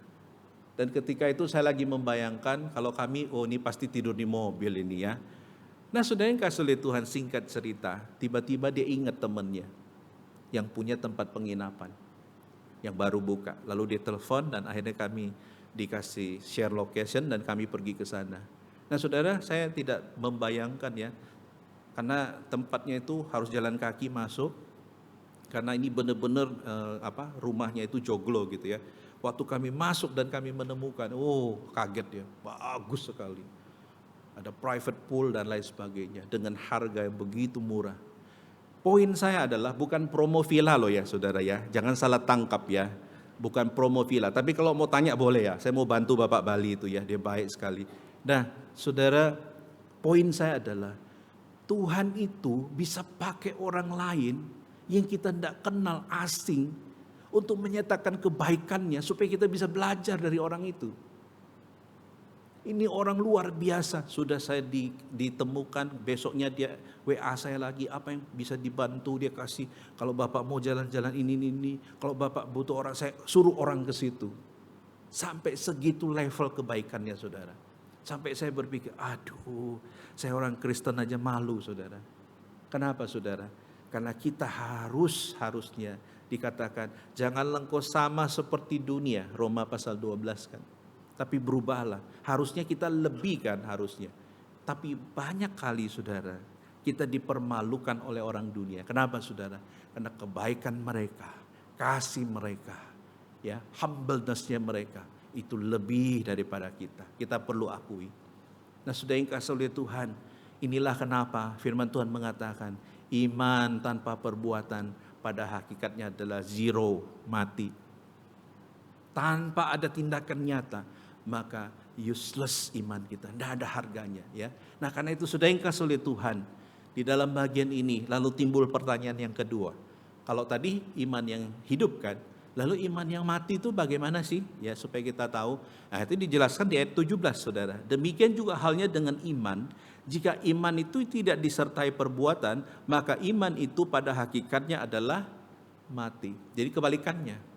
Dan ketika itu saya lagi membayangkan kalau kami, ini pasti tidur di mobil ini ya. Nah saudara yang kasih oleh Tuhan, singkat cerita, tiba-tiba dia ingat temannya yang punya tempat penginapan, yang baru buka. Lalu dia telepon dan akhirnya kami dikasih share location dan kami pergi ke sana. Nah saudara, saya tidak membayangkan ya, karena tempatnya itu harus jalan kaki masuk, karena ini benar-benar rumahnya itu joglo gitu ya. Waktu kami masuk dan kami menemukan, kaget ya, bagus sekali. Ada private pool dan lain sebagainya dengan harga yang begitu murah. Poin saya adalah bukan promo villa loh ya saudara ya, jangan salah tangkap ya. Bukan promo villa, tapi kalau mau tanya boleh ya, saya mau bantu Bapak Bali itu ya, dia baik sekali. Nah saudara, poin saya adalah Tuhan itu bisa pakai orang lain yang kita tidak kenal, asing, untuk menyatakan kebaikannya supaya kita bisa belajar dari orang itu. Ini orang luar biasa, sudah saya ditemukan, besoknya dia WA saya lagi, apa yang bisa dibantu dia kasih. Kalau Bapak mau jalan-jalan ini, kalau Bapak butuh orang, saya suruh orang ke situ. Sampai segitu level kebaikannya saudara. Sampai saya berpikir, aduh, saya orang Kristen aja malu saudara. Kenapa saudara? Karena kita harusnya dikatakan, janganlah engkau sama seperti dunia, Roma pasal 12 kan. Tapi berubahlah, harusnya kita lebih kan harusnya. Tapi banyak kali saudara, kita dipermalukan oleh orang dunia. Kenapa saudara? Karena kebaikan mereka, kasih mereka, ya, humbleness-nya mereka itu lebih daripada kita. Kita perlu akui. Nah saudara yang kasih oleh Tuhan, inilah kenapa firman Tuhan mengatakan, iman tanpa perbuatan pada hakikatnya adalah zero, mati. Tanpa ada tindakan nyata, maka useless iman kita, tidak ada harganya ya. Nah karena itu saudara yang kasih oleh Tuhan, di dalam bagian ini lalu timbul pertanyaan yang kedua. Kalau tadi iman yang hidup kan, lalu iman yang mati itu bagaimana sih? Ya supaya kita tahu. Nah itu dijelaskan di ayat 17 saudara. Demikian juga halnya dengan iman. Jika iman itu tidak disertai perbuatan, maka iman itu pada hakikatnya adalah mati. Jadi kebalikannya.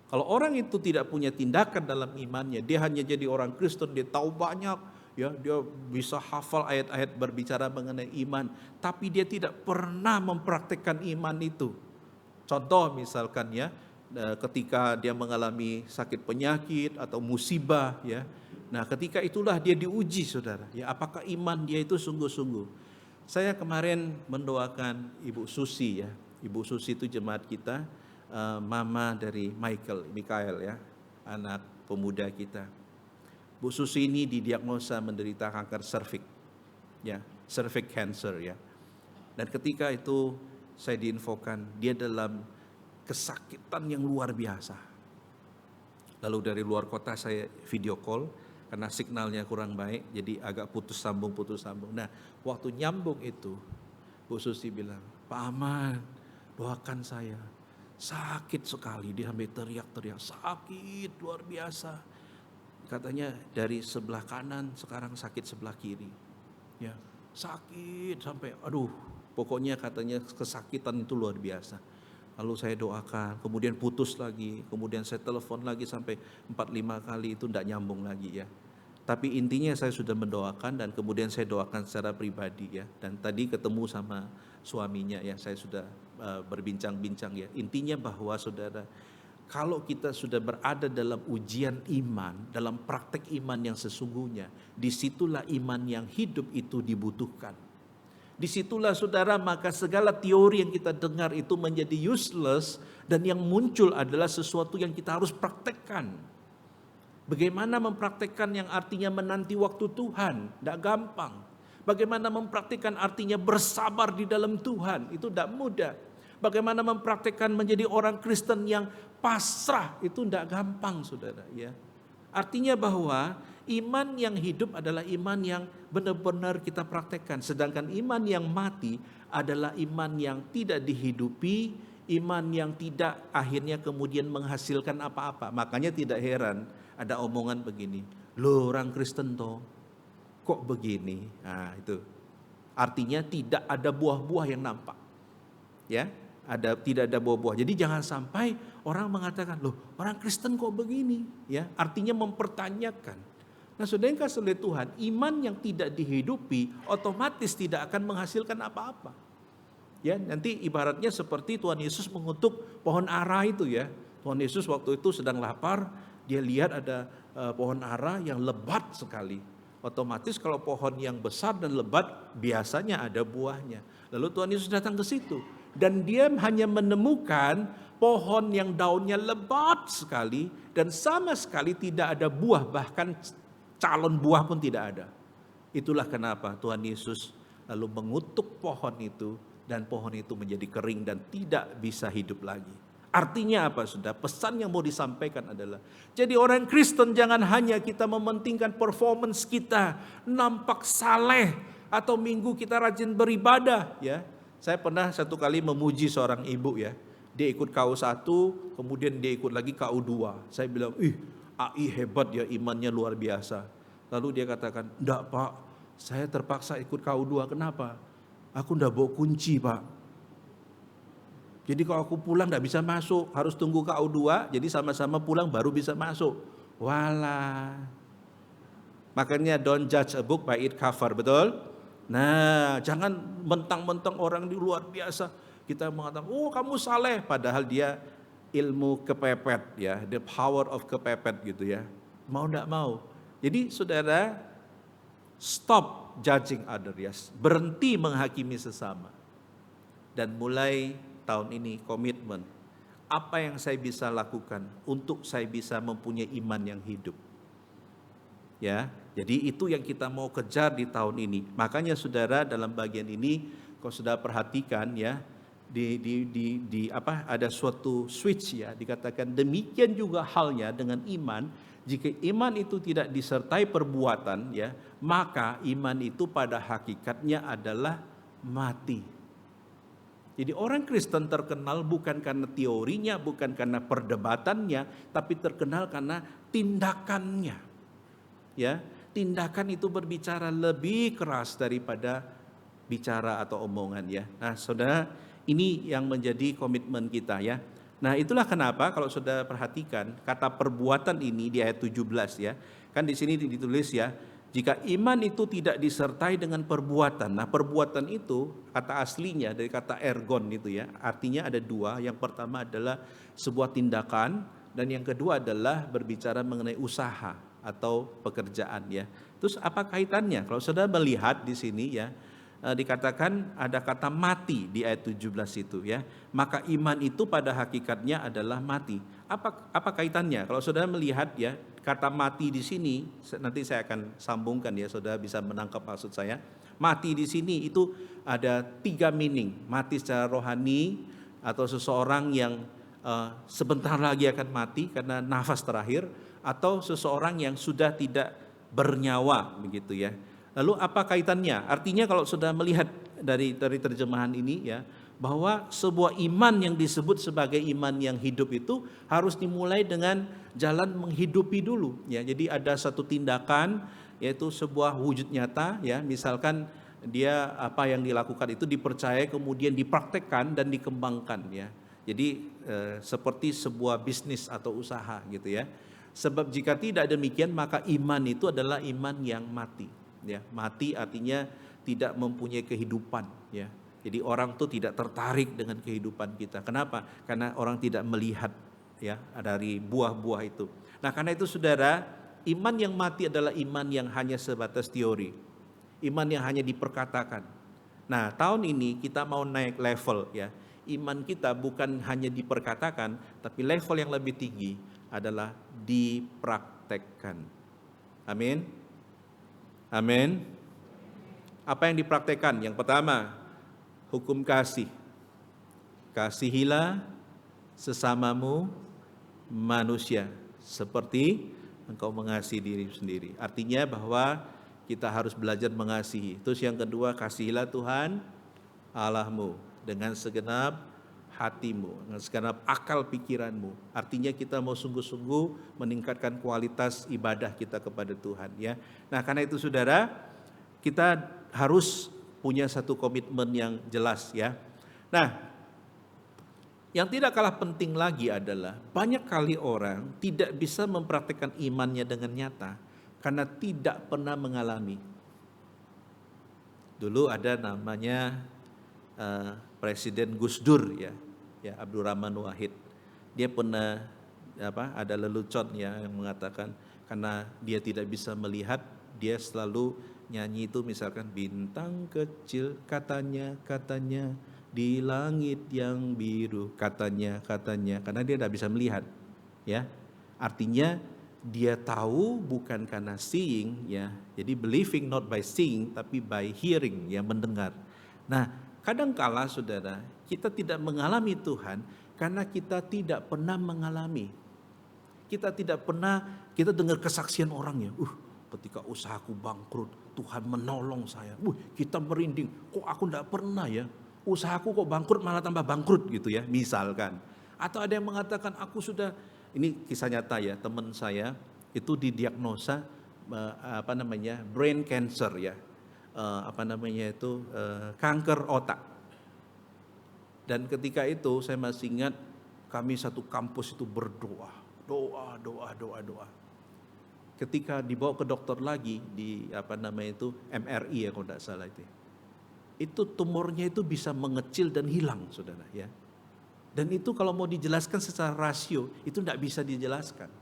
Kalau orang itu tidak punya tindakan dalam imannya, dia hanya jadi orang Kristen, dia tahu banyak, ya, dia bisa hafal ayat-ayat berbicara mengenai iman, tapi dia tidak pernah mempraktikkan iman itu. Contoh misalkan ya, ketika dia mengalami sakit penyakit atau musibah, ya, nah ketika itulah dia diuji saudara, ya apakah iman dia itu sungguh-sungguh. Saya kemarin mendoakan Ibu Susi ya, Ibu Susi itu jemaat kita. Mama dari Mikael ya, anak pemuda kita. Bu Susi ini didiagnosa menderita kanker serviks, ya, cervix cancer ya. Dan ketika itu saya diinfokan dia dalam kesakitan yang luar biasa. Lalu dari luar kota saya video call karena signalnya kurang baik, jadi agak putus sambung. Nah, waktu nyambung itu Bu Susi bilang, Pak Aman, doakan saya. Sakit sekali, dia sampai teriak-teriak, sakit luar biasa. Katanya dari sebelah kanan sekarang sakit sebelah kiri. Ya, sakit sampai aduh, pokoknya katanya kesakitan itu luar biasa. Lalu saya doakan, kemudian putus lagi, kemudian saya telepon lagi sampai 4-5 kali, itu tidak nyambung lagi ya. Tapi intinya saya sudah mendoakan dan kemudian saya doakan secara pribadi ya. Dan tadi ketemu sama suaminya ya, saya sudah berbincang-bincang ya. Intinya bahwa saudara, kalau kita sudah berada dalam ujian iman, dalam praktek iman yang sesungguhnya, disitulah iman yang hidup itu dibutuhkan. Disitulah saudara, maka segala teori yang kita dengar itu menjadi useless, dan yang muncul adalah sesuatu yang kita harus praktekkan. Bagaimana mempraktekkan yang artinya menanti waktu Tuhan? Tidak gampang. Bagaimana mempraktekkan artinya bersabar di dalam Tuhan? Itu tidak mudah. Bagaimana mempraktekkan menjadi orang Kristen yang pasrah? Itu tidak gampang saudara ya. Artinya bahwa iman yang hidup adalah iman yang benar-benar kita praktekkan. Sedangkan iman yang mati adalah iman yang tidak dihidupi, iman yang tidak akhirnya kemudian menghasilkan apa-apa. Makanya tidak heran ada omongan begini, loh orang Kristen toh kok begini. Nah itu artinya tidak ada buah-buah yang nampak. Ya, tidak ada buah-buah. Jadi jangan sampai orang mengatakan, loh orang Kristen kok begini. Ya, artinya mempertanyakan. Nah saudara yang kasih oleh Tuhan, iman yang tidak dihidupi otomatis tidak akan menghasilkan apa-apa. Ya, nanti ibaratnya seperti Tuhan Yesus mengutuk pohon ara itu ya. Tuhan Yesus waktu itu sedang lapar, dia lihat ada pohon ara yang lebat sekali. Otomatis kalau pohon yang besar dan lebat biasanya ada buahnya. Lalu Tuhan Yesus datang ke situ dan dia hanya menemukan pohon yang daunnya lebat sekali dan sama sekali tidak ada buah, bahkan calon buah pun tidak ada. Itulah kenapa Tuhan Yesus lalu mengutuk pohon itu dan pohon itu menjadi kering dan tidak bisa hidup lagi. Artinya apa sudah? Pesan yang mau disampaikan adalah, jadi orang Kristen jangan hanya kita mementingkan performance kita, nampak saleh atau minggu kita rajin beribadah ya. Saya pernah satu kali memuji seorang ibu ya. Dia ikut KU1, kemudian dia ikut lagi KU2. Saya bilang, AI hebat ya, imannya luar biasa. Lalu dia katakan, enggak Pak, saya terpaksa ikut KU2. Kenapa? Aku enggak bawa kunci Pak. Jadi kalau aku pulang enggak bisa masuk, harus tunggu KU2, jadi sama-sama pulang baru bisa masuk. Walah. Makanya don't judge a book by its cover, betul? Nah, jangan mentang-mentang orang di luar biasa. Kita mengatakan, oh kamu saleh, padahal dia ilmu kepepet ya, the power of kepepet gitu ya. Mau enggak mau. Jadi saudara, stop judging others ya. Berhenti menghakimi sesama. Dan mulai tahun ini komitmen, apa yang saya bisa lakukan untuk saya bisa mempunyai iman yang hidup. Ya, jadi itu yang kita mau kejar di tahun ini. Makanya saudara dalam bagian ini, kalau sudah perhatikan ya, ada suatu switch ya, dikatakan demikian juga halnya dengan iman. Jika iman itu tidak disertai perbuatan ya, maka iman itu pada hakikatnya adalah mati. Jadi orang Kristen terkenal bukan karena teorinya, bukan karena perdebatannya, tapi terkenal karena tindakannya. Ya, tindakan itu berbicara lebih keras daripada bicara atau omongan ya. Nah, saudara, ini yang menjadi komitmen kita ya. Nah, itulah kenapa kalau saudara perhatikan kata perbuatan ini di ayat 17 ya. Kan di sini ditulis ya, jika iman itu tidak disertai dengan perbuatan. Nah, perbuatan itu kata aslinya dari kata ergon itu ya. Artinya ada dua. Yang pertama adalah sebuah tindakan dan yang kedua adalah berbicara mengenai usaha atau pekerjaan ya. Terus apa kaitannya? Kalau saudara melihat di sini ya, dikatakan ada kata mati di ayat 17 itu ya. Maka iman itu pada hakikatnya adalah mati. Apa kaitannya? Kalau saudara melihat ya, kata mati di sini, nanti saya akan sambungkan ya, saudara bisa menangkap maksud saya. Mati di sini itu ada 3 meaning. Mati secara rohani atau seseorang yang sebentar lagi akan mati karena nafas terakhir, atau seseorang yang sudah tidak bernyawa begitu ya. Lalu apa kaitannya? Artinya kalau sudah melihat dari terjemahan ini ya, bahwa sebuah iman yang disebut sebagai iman yang hidup itu harus dimulai dengan jalan menghidupi dulu ya. Jadi ada satu tindakan, yaitu sebuah wujud nyata ya. Misalkan dia apa yang dilakukan itu dipercaya, kemudian dipraktekkan dan dikembangkan ya. Jadi seperti sebuah bisnis atau usaha gitu ya. Sebab jika tidak demikian maka iman itu adalah iman yang mati ya. Mati artinya tidak mempunyai kehidupan ya. Jadi orang tuh tidak tertarik dengan kehidupan kita. Kenapa? Karena orang tidak melihat ya dari buah-buah itu. Nah, karena itu saudara, iman yang mati adalah iman yang hanya sebatas teori. Iman yang hanya diperkatakan. Nah, tahun ini kita mau naik level ya. Iman kita bukan hanya diperkatakan, tapi level yang lebih tinggi adalah dipraktekkan. Amin. Amin. Apa yang dipraktekkan? Yang pertama, hukum kasih. Kasihilah sesamamu manusia seperti engkau mengasihi diri sendiri. Artinya bahwa kita harus belajar mengasihi. Terus yang kedua, kasihilah Tuhan Allahmu dengan segenap hatimu, dengan segenap akal pikiranmu. Artinya kita mau sungguh-sungguh meningkatkan kualitas ibadah kita kepada Tuhan ya. Nah, karena itu saudara, kita harus punya satu komitmen yang jelas ya. Nah, yang tidak kalah penting lagi adalah banyak kali orang tidak bisa mempraktikkan imannya dengan nyata karena tidak pernah mengalami. Dulu ada namanya Presiden Gus Dur ya Abdurrahman Wahid. Dia pernah ada lelucon ya yang mengatakan karena dia tidak bisa melihat, dia selalu nyanyi itu misalkan bintang kecil katanya di langit yang biru katanya karena dia tidak bisa melihat ya. Artinya dia tahu bukan karena seeing ya. Jadi believing not by seeing tapi by hearing ya, mendengar. Nah, kadangkala saudara, kita tidak mengalami Tuhan karena kita tidak pernah mengalami. Kita tidak pernah, kita dengar kesaksian orang ya, ketika usahaku bangkrut, Tuhan menolong saya. Kita merinding, kok aku tidak pernah ya, usahaku kok bangkrut malah tambah bangkrut gitu ya, misalkan. Atau ada yang mengatakan aku sudah, ini kisah nyata ya, teman saya itu didiagnosa brain cancer ya, kanker otak. Dan ketika itu saya masih ingat kami satu kampus itu berdoa, doa. Ketika dibawa ke dokter lagi di MRI ya kalau tidak salah itu tumornya itu bisa mengecil dan hilang saudara ya. Dan itu kalau mau dijelaskan secara rasio itu tidak bisa dijelaskan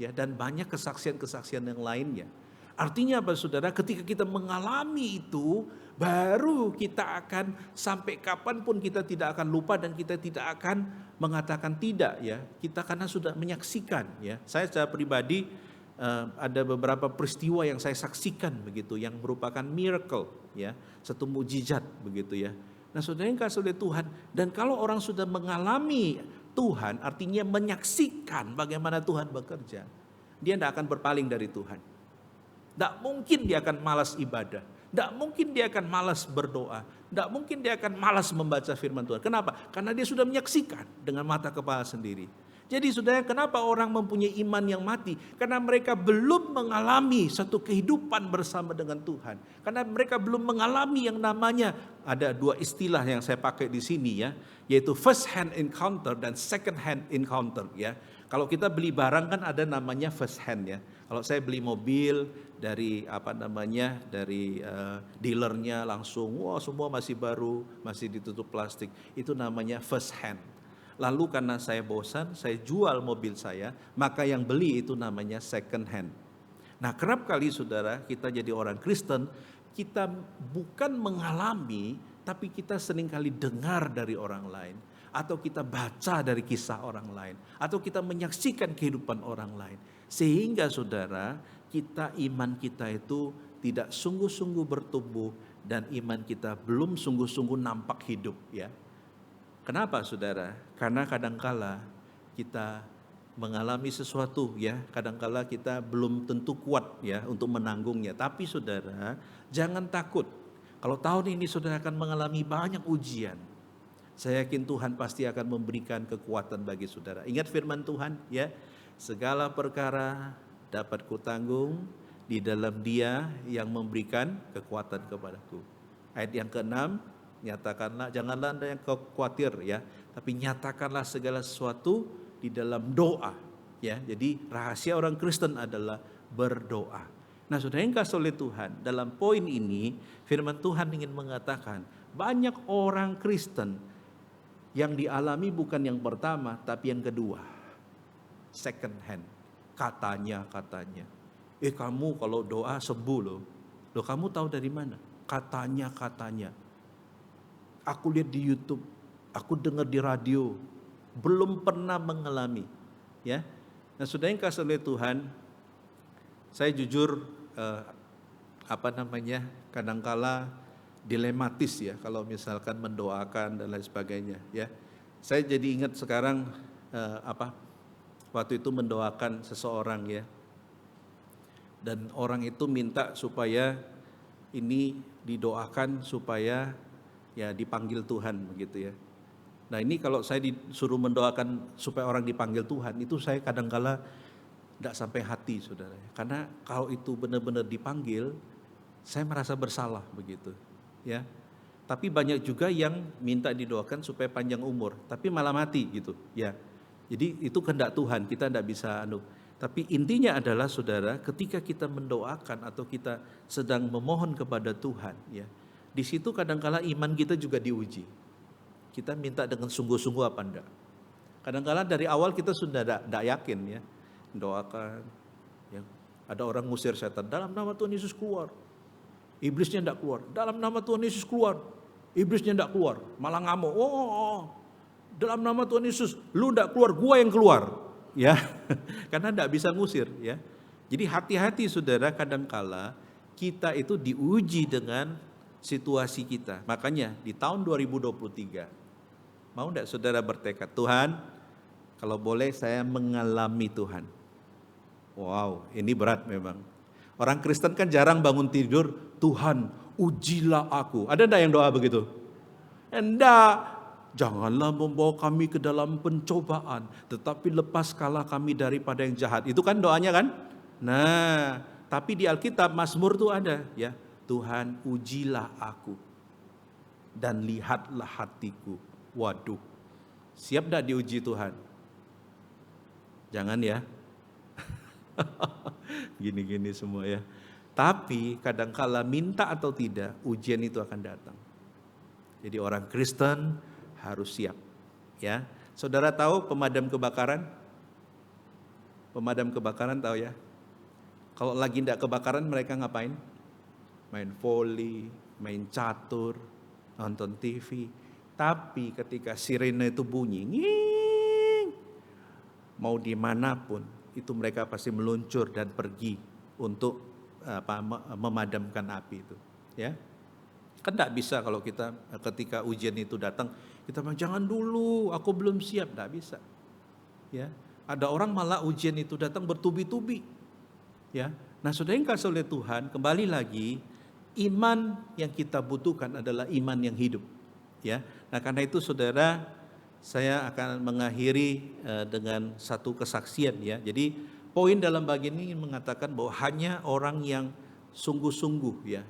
ya, dan banyak kesaksian-kesaksian yang lainnya. Artinya apa saudara? Ketika kita mengalami itu, baru kita akan sampai kapanpun kita tidak akan lupa dan kita tidak akan mengatakan tidak ya. Kita karena sudah menyaksikan ya. Saya secara pribadi ada beberapa peristiwa yang saya saksikan begitu, yang merupakan miracle ya, satu mujizat begitu ya. Nah saudara yang kasih oleh Tuhan, dan kalau orang sudah mengalami Tuhan, artinya menyaksikan bagaimana Tuhan bekerja, dia tidak akan berpaling dari Tuhan. Tidak mungkin dia akan malas ibadah. Tidak mungkin dia akan malas berdoa. Tidak mungkin dia akan malas membaca firman Tuhan. Kenapa? Karena dia sudah menyaksikan dengan mata kepala sendiri. Jadi saudara, kenapa orang mempunyai iman yang mati? Karena mereka belum mengalami satu kehidupan bersama dengan Tuhan. Karena mereka belum mengalami yang namanya, ada dua istilah yang saya pakai di sini ya, yaitu first hand encounter dan second hand encounter ya. Kalau kita beli barang kan ada namanya first hand ya. Kalau saya beli mobil dari dari dealernya langsung, semua masih baru, masih ditutup plastik, itu namanya first hand. Lalu karena saya bosan, saya jual mobil saya, maka yang beli itu namanya second hand. Nah, kerap kali saudara, kita jadi orang Kristen, kita bukan mengalami, tapi kita seringkali dengar dari orang lain, atau kita baca dari kisah orang lain, atau kita menyaksikan kehidupan orang lain. Sehingga saudara, iman kita itu tidak sungguh-sungguh bertumbuh, dan iman kita belum sungguh-sungguh nampak hidup ya. Kenapa saudara? Karena kadangkala kita mengalami sesuatu ya, kadangkala kita belum tentu kuat ya untuk menanggungnya. Tapi saudara, jangan takut. Kalau tahun ini saudara akan mengalami banyak ujian. Saya yakin Tuhan pasti akan memberikan kekuatan bagi saudara. Ingat firman Tuhan ya, segala perkara dapat kutanggung di dalam Dia yang memberikan kekuatan kepadaku. Ayat yang ke-6, nyatakanlah, janganlah Anda yang khawatir ya, tapi nyatakanlah segala sesuatu di dalam doa ya. Jadi rahasia orang Kristen adalah berdoa. Nah, saudara yang kasih oleh Tuhan, dalam poin ini firman Tuhan ingin mengatakan banyak orang Kristen yang dialami bukan yang pertama, tapi yang kedua. Second hand. Katanya. Kamu kalau doa sembuh loh. Loh, kamu tahu dari mana? Katanya. Aku lihat di YouTube, aku dengar di radio. Belum pernah mengalami. Ya. Nah, saudara yang kasih oleh Tuhan, saya jujur kadangkala dilematis ya kalau misalkan mendoakan dan lain sebagainya ya. Saya jadi ingat sekarang waktu itu mendoakan seseorang ya. Dan orang itu minta supaya ini didoakan supaya ya dipanggil Tuhan begitu ya. Nah, ini kalau saya disuruh mendoakan supaya orang dipanggil Tuhan, itu saya kadangkala tidak sampai hati saudara. Karena kalau itu benar-benar dipanggil, saya merasa bersalah begitu. Ya, tapi banyak juga yang minta didoakan supaya panjang umur, tapi malah mati gitu. Ya, jadi itu kehendak Tuhan, kita tidak bisa Tapi intinya adalah saudara, ketika kita mendoakan atau kita sedang memohon kepada Tuhan, ya, di situ kadangkala iman kita juga diuji. Kita minta dengan sungguh-sungguh apa enggak? Kadangkala dari awal kita sudah tidak yakin ya, doakan. Ya, ada orang ngusir setan, dalam nama Tuhan Yesus keluar. Iblisnya tidak keluar. Dalam nama Tuhan Yesus keluar. Iblisnya tidak keluar. Malah ngamuk. Dalam nama Tuhan Yesus, lu tidak keluar, gua yang keluar. Ya, karena tidak bisa ngusir. Ya, jadi hati-hati saudara, kadangkala kita itu diuji dengan situasi kita. Makanya di tahun 2023, mau tidak saudara bertekad, Tuhan, kalau boleh saya mengalami Tuhan. Wow, ini berat memang. Orang Kristen kan jarang bangun tidur, Tuhan ujilah aku. Ada enggak yang doa begitu? Enggak. Janganlah membawa kami ke dalam pencobaan, tetapi lepaskanlah kami daripada yang jahat. Itu kan doanya kan? Nah, tapi di Alkitab Mazmur itu ada ya. Tuhan ujilah aku dan lihatlah hatiku. Waduh, siap enggak diuji Tuhan? Jangan ya. Gini-gini semua ya. Tapi kadangkala minta atau tidak, ujian itu akan datang. Jadi orang Kristen harus siap. Ya, saudara tahu pemadam kebakaran? Pemadam kebakaran tahu ya? Kalau lagi tidak kebakaran mereka ngapain? Main voli, main catur, nonton TV. Tapi ketika sirene itu bunyi, nging, mau dimanapun, itu mereka pasti meluncur dan pergi untuk memadamkan api itu, ya. Kan tidak bisa kalau kita ketika ujian itu datang, kita bilang jangan dulu, aku belum siap, tidak bisa. Ya, ada orang malah ujian itu datang bertubi-tubi, ya. Nah, saudara yang kasih oleh Tuhan, kembali lagi, iman yang kita butuhkan adalah iman yang hidup, ya. Nah, karena itu saudara, saya akan mengakhiri dengan satu kesaksian, ya. Jadi poin dalam bagian ini mengatakan bahwa hanya orang yang sungguh-sungguh ya,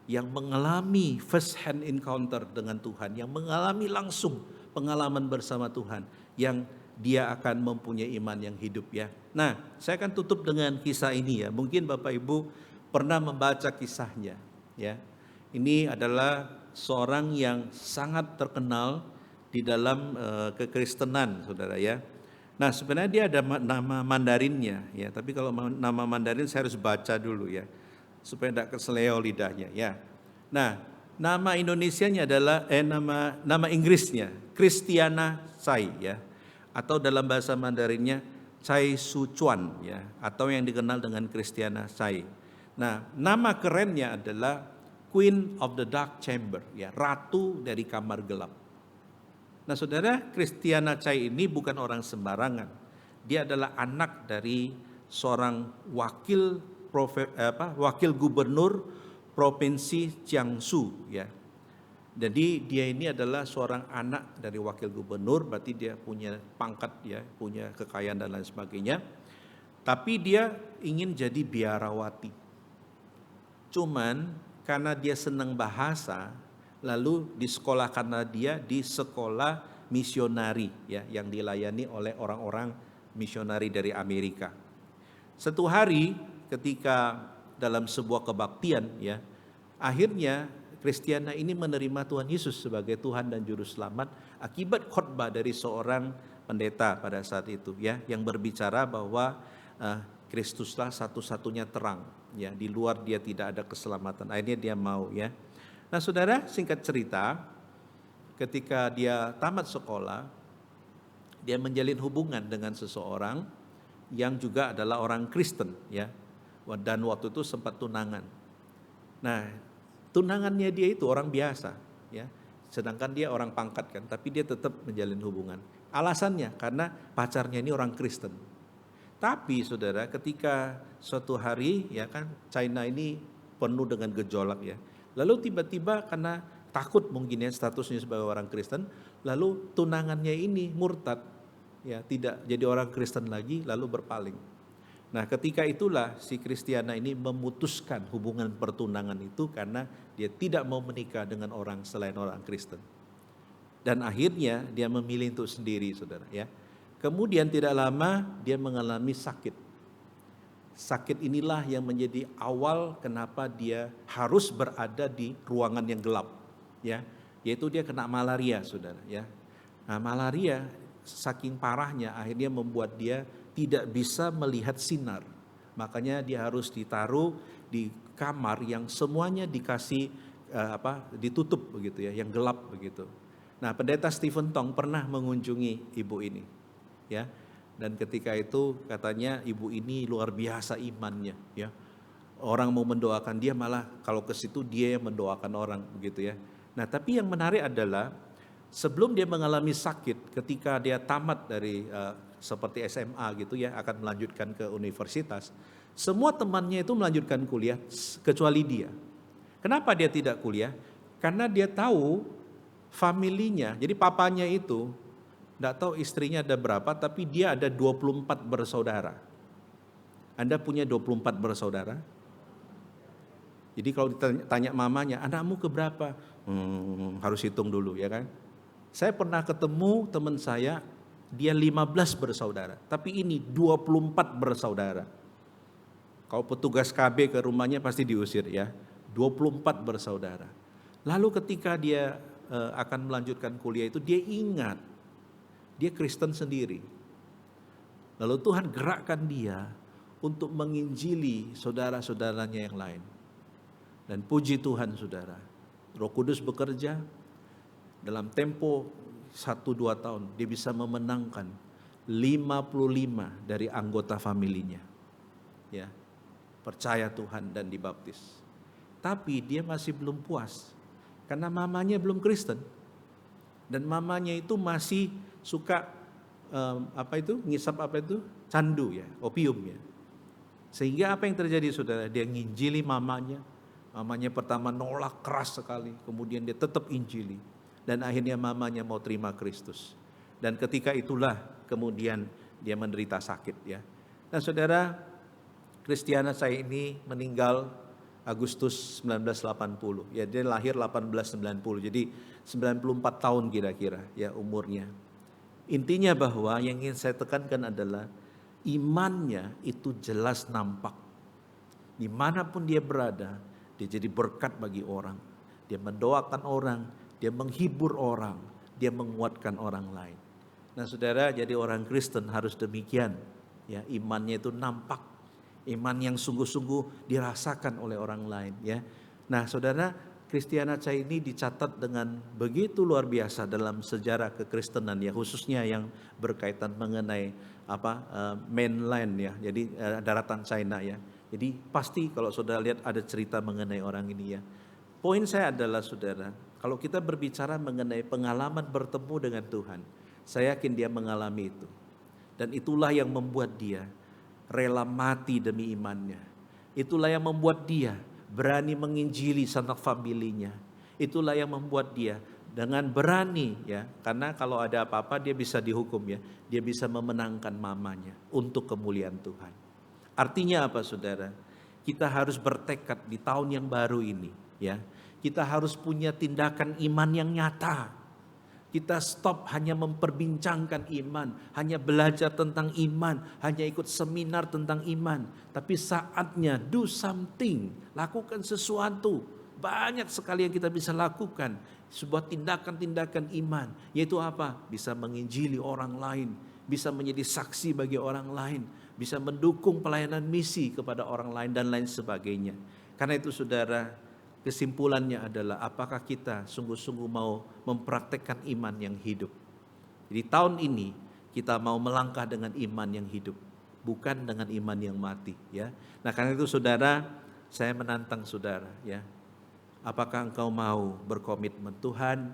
yang mengalami first hand encounter dengan Tuhan, yang mengalami langsung pengalaman bersama Tuhan, yang dia akan mempunyai iman yang hidup ya. Nah, saya akan tutup dengan kisah ini ya. Mungkin Bapak Ibu pernah membaca kisahnya ya. Ini adalah seorang yang sangat terkenal di dalam kekristenan, saudara ya. Nah, sebenarnya dia ada nama Mandarinnya ya, tapi kalau nama Mandarin saya harus baca dulu ya, supaya tidak keseleo lidahnya ya. Nah, nama Indonesianya adalah nama Inggrisnya Christiana Tsai ya, atau dalam bahasa Mandarinnya Tsai Suchuan ya, atau yang dikenal dengan Christiana Tsai. Nah, nama kerennya adalah Queen of the Dark Chamber ya, ratu dari kamar gelap. Nah, saudara, Christiana Tsai ini bukan orang sembarangan. Dia adalah anak dari seorang wakil gubernur provinsi Jiangsu ya. Jadi dia ini adalah seorang anak dari wakil gubernur, berarti dia punya pangkat ya, punya kekayaan dan lain sebagainya. Tapi dia ingin jadi biarawati. Cuman karena dia senang bahasa, lalu disekolahkanlah dia di sekolah misionari ya, yang dilayani oleh orang-orang misionari dari Amerika. Satu hari ketika dalam sebuah kebaktian ya, akhirnya Kristiana ini menerima Tuhan Yesus sebagai Tuhan dan Juru Selamat akibat khotbah dari seorang pendeta pada saat itu ya, yang berbicara bahwa Kristuslah satu-satunya terang ya, di luar dia tidak ada keselamatan. Akhirnya dia mau ya. Nah saudara, singkat cerita, ketika dia tamat sekolah, dia menjalin hubungan dengan seseorang yang juga adalah orang Kristen ya, dan waktu itu sempat tunangan. Nah tunangannya dia itu orang biasa ya, sedangkan dia orang pangkat kan, tapi dia tetap menjalin hubungan. Alasannya karena pacarnya ini orang Kristen. Tapi saudara, ketika suatu hari ya kan, China ini penuh dengan gejolak ya. Lalu tiba-tiba karena takut mungkin ya statusnya sebagai orang Kristen, lalu tunangannya ini murtad ya, tidak jadi orang Kristen lagi, lalu berpaling. Nah ketika itulah si Kristiana ini memutuskan hubungan pertunangan itu karena dia tidak mau menikah dengan orang selain orang Kristen. Dan akhirnya dia memilih untuk sendiri saudara ya. Kemudian tidak lama dia mengalami sakit. Sakit inilah yang menjadi awal kenapa dia harus berada di ruangan yang gelap ya. Yaitu dia kena malaria saudara ya. Nah malaria saking parahnya akhirnya membuat dia tidak bisa melihat sinar. Makanya dia harus ditaruh di kamar yang semuanya dikasih ditutup begitu ya, yang gelap begitu. Nah, pendeta Stephen Tong pernah mengunjungi ibu ini. Ya. Dan ketika itu katanya ibu ini luar biasa imannya ya. Orang mau mendoakan dia, malah kalau ke situ dia yang mendoakan orang begitu ya. Nah, tapi yang menarik adalah sebelum dia mengalami sakit, ketika dia tamat dari seperti SMA gitu ya, akan melanjutkan ke universitas, semua temannya itu melanjutkan kuliah kecuali dia. Kenapa dia tidak kuliah? Karena dia tahu familinya, jadi papanya itu, tidak tahu istrinya ada berapa, tapi dia ada 24 bersaudara. Anda punya 24 bersaudara? Jadi kalau ditanya mamanya, anakmu keberapa? Harus hitung dulu ya kan. Saya pernah ketemu teman saya, dia 15 bersaudara, tapi ini 24 bersaudara. Kalau petugas KB ke rumahnya pasti diusir ya, 24 bersaudara. Lalu ketika dia akan melanjutkan kuliah itu, dia ingat, dia Kristen sendiri. Lalu Tuhan gerakkan dia untuk menginjili saudara-saudaranya yang lain. Dan puji Tuhan saudara, Roh Kudus bekerja, dalam tempo 1-2 tahun dia bisa memenangkan 55 dari anggota familinya. Ya, percaya Tuhan dan dibaptis. Tapi dia masih belum puas karena mamanya belum Kristen. Dan mamanya itu masih suka ngisap candu ya, opium ya. Sehingga apa yang terjadi saudara? Dia nginjili mamanya. Mamanya pertama nolak keras sekali, kemudian dia tetap injili. Dan akhirnya mamanya mau terima Kristus. Dan ketika itulah kemudian dia menderita sakit ya. Nah saudara, Kristiana saya ini meninggal Agustus 1980. Ya dia lahir 1890. Jadi 94 tahun kira-kira ya umurnya. Intinya bahwa yang ingin saya tekankan adalah imannya itu jelas nampak. Dimanapun dia berada, dia jadi berkat bagi orang. Dia mendoakan orang, dia menghibur orang, dia menguatkan orang lain. Nah saudara, jadi orang Kristen harus demikian. Ya, imannya itu nampak. Iman yang sungguh-sungguh dirasakan oleh orang lain. Ya. Nah saudara, Kristiana saya ini dicatat dengan begitu luar biasa dalam sejarah kekristenan ya, khususnya yang berkaitan mengenai mainland ya, jadi daratan China ya. Jadi pasti kalau saudara lihat ada cerita mengenai orang ini ya. Poin saya adalah saudara, kalau kita berbicara mengenai pengalaman bertemu dengan Tuhan, saya yakin dia mengalami itu. Dan itulah yang membuat dia rela mati demi imannya. Itulah yang membuat dia berani menginjili sanak familinya. Itulah yang membuat dia dengan berani ya, karena kalau ada apa-apa dia bisa dihukum ya, dia bisa memenangkan mamanya untuk kemuliaan Tuhan. Artinya apa saudara? Kita harus bertekad di tahun yang baru ini ya. Kita harus punya tindakan iman yang nyata. Kita stop hanya memperbincangkan iman, hanya belajar tentang iman, hanya ikut seminar tentang iman. Tapi saatnya do something, lakukan sesuatu. Banyak sekali yang kita bisa lakukan. Sebuah tindakan-tindakan iman, yaitu apa? Bisa menginjili orang lain, bisa menjadi saksi bagi orang lain, bisa mendukung pelayanan misi kepada orang lain dan lain sebagainya. Karena itu saudara, kesimpulannya adalah apakah kita sungguh-sungguh mau mempraktekkan iman yang hidup. Jadi tahun ini kita mau melangkah dengan iman yang hidup, bukan dengan iman yang mati ya. Nah, karena itu saudara, saya menantang saudara ya. Apakah engkau mau berkomitmen, Tuhan,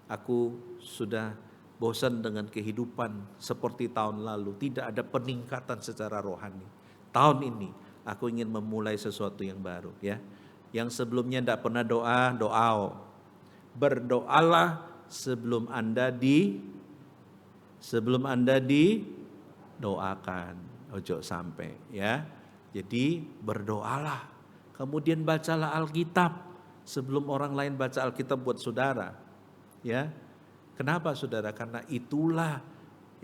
aku sudah bosan dengan kehidupan seperti tahun lalu, tidak ada peningkatan secara rohani. Tahun ini aku ingin memulai sesuatu yang baru ya. Yang sebelumnya tidak pernah doa, doa. Berdoalah sebelum Anda didoakan. Ojo sampai ya. Jadi berdoalah. Kemudian bacalah Alkitab sebelum orang lain baca Alkitab buat saudara. Ya. Kenapa saudara? Karena itulah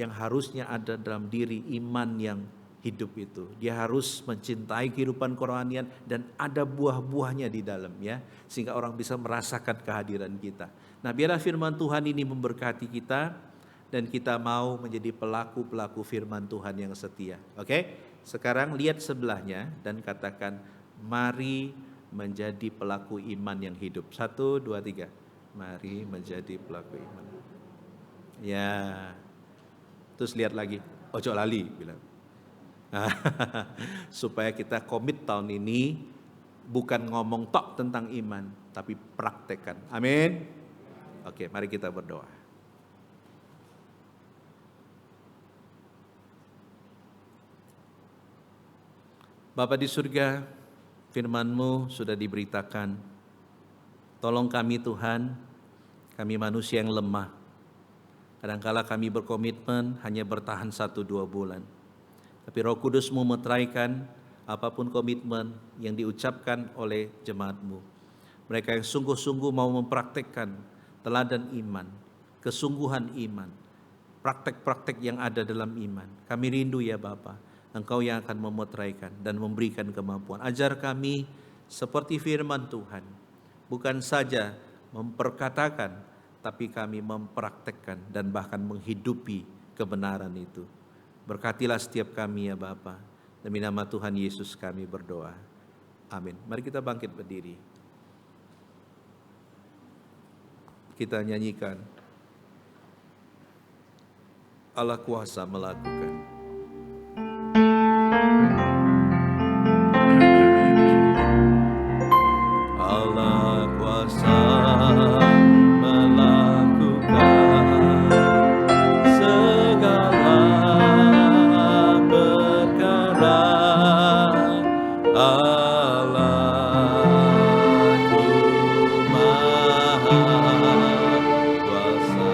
yang harusnya ada dalam diri iman yang hidup itu. Dia harus mencintai kehidupan kerohanian dan ada buah-buahnya di dalam ya. Sehingga orang bisa merasakan kehadiran kita. Nah, biarlah firman Tuhan ini memberkati kita dan kita mau menjadi pelaku-pelaku firman Tuhan yang setia. Oke? Sekarang lihat sebelahnya dan katakan, mari menjadi pelaku iman yang hidup. 1, 2, 3. Mari menjadi pelaku iman. Ya. Terus lihat lagi. Ojo lali bilang. Supaya kita komit tahun ini bukan ngomong tok tentang iman, tapi praktekkan. Amin. Oke, mari kita berdoa. Bapa di surga, firman-Mu sudah diberitakan. Tolong kami Tuhan, kami manusia yang lemah. Kadangkala kami berkomitmen hanya bertahan 1-2 bulan. Tapi Roh Kudus-Mu meteraikan apapun komitmen yang diucapkan oleh jemaat-Mu. Mereka yang sungguh-sungguh mau mempraktekkan teladan iman, kesungguhan iman, praktek-praktek yang ada dalam iman. Kami rindu ya Bapa, Engkau yang akan memeteraikan dan memberikan kemampuan. Ajar kami seperti firman Tuhan, bukan saja memperkatakan, tapi kami mempraktekkan dan bahkan menghidupi kebenaran itu. Berkatilah setiap kami ya Bapa. Demi nama Tuhan Yesus kami berdoa. Amin. Mari kita bangkit berdiri. Kita nyanyikan Allah kuasa melakukan. Allah kuasa melakukan segala perkara. Allahku maha kuasa,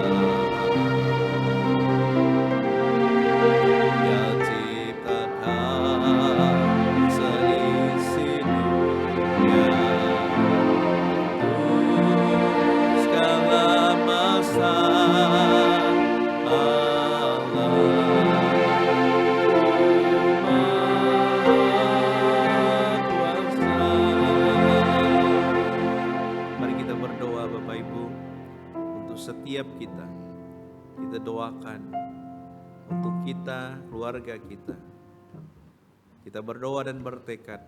yang ciptakan seisi dunia, segala masa. Mari kita berdoa Bapak Ibu untuk setiap kita. Kita doakan untuk kita, keluarga kita. Kita berdoa dan bertekad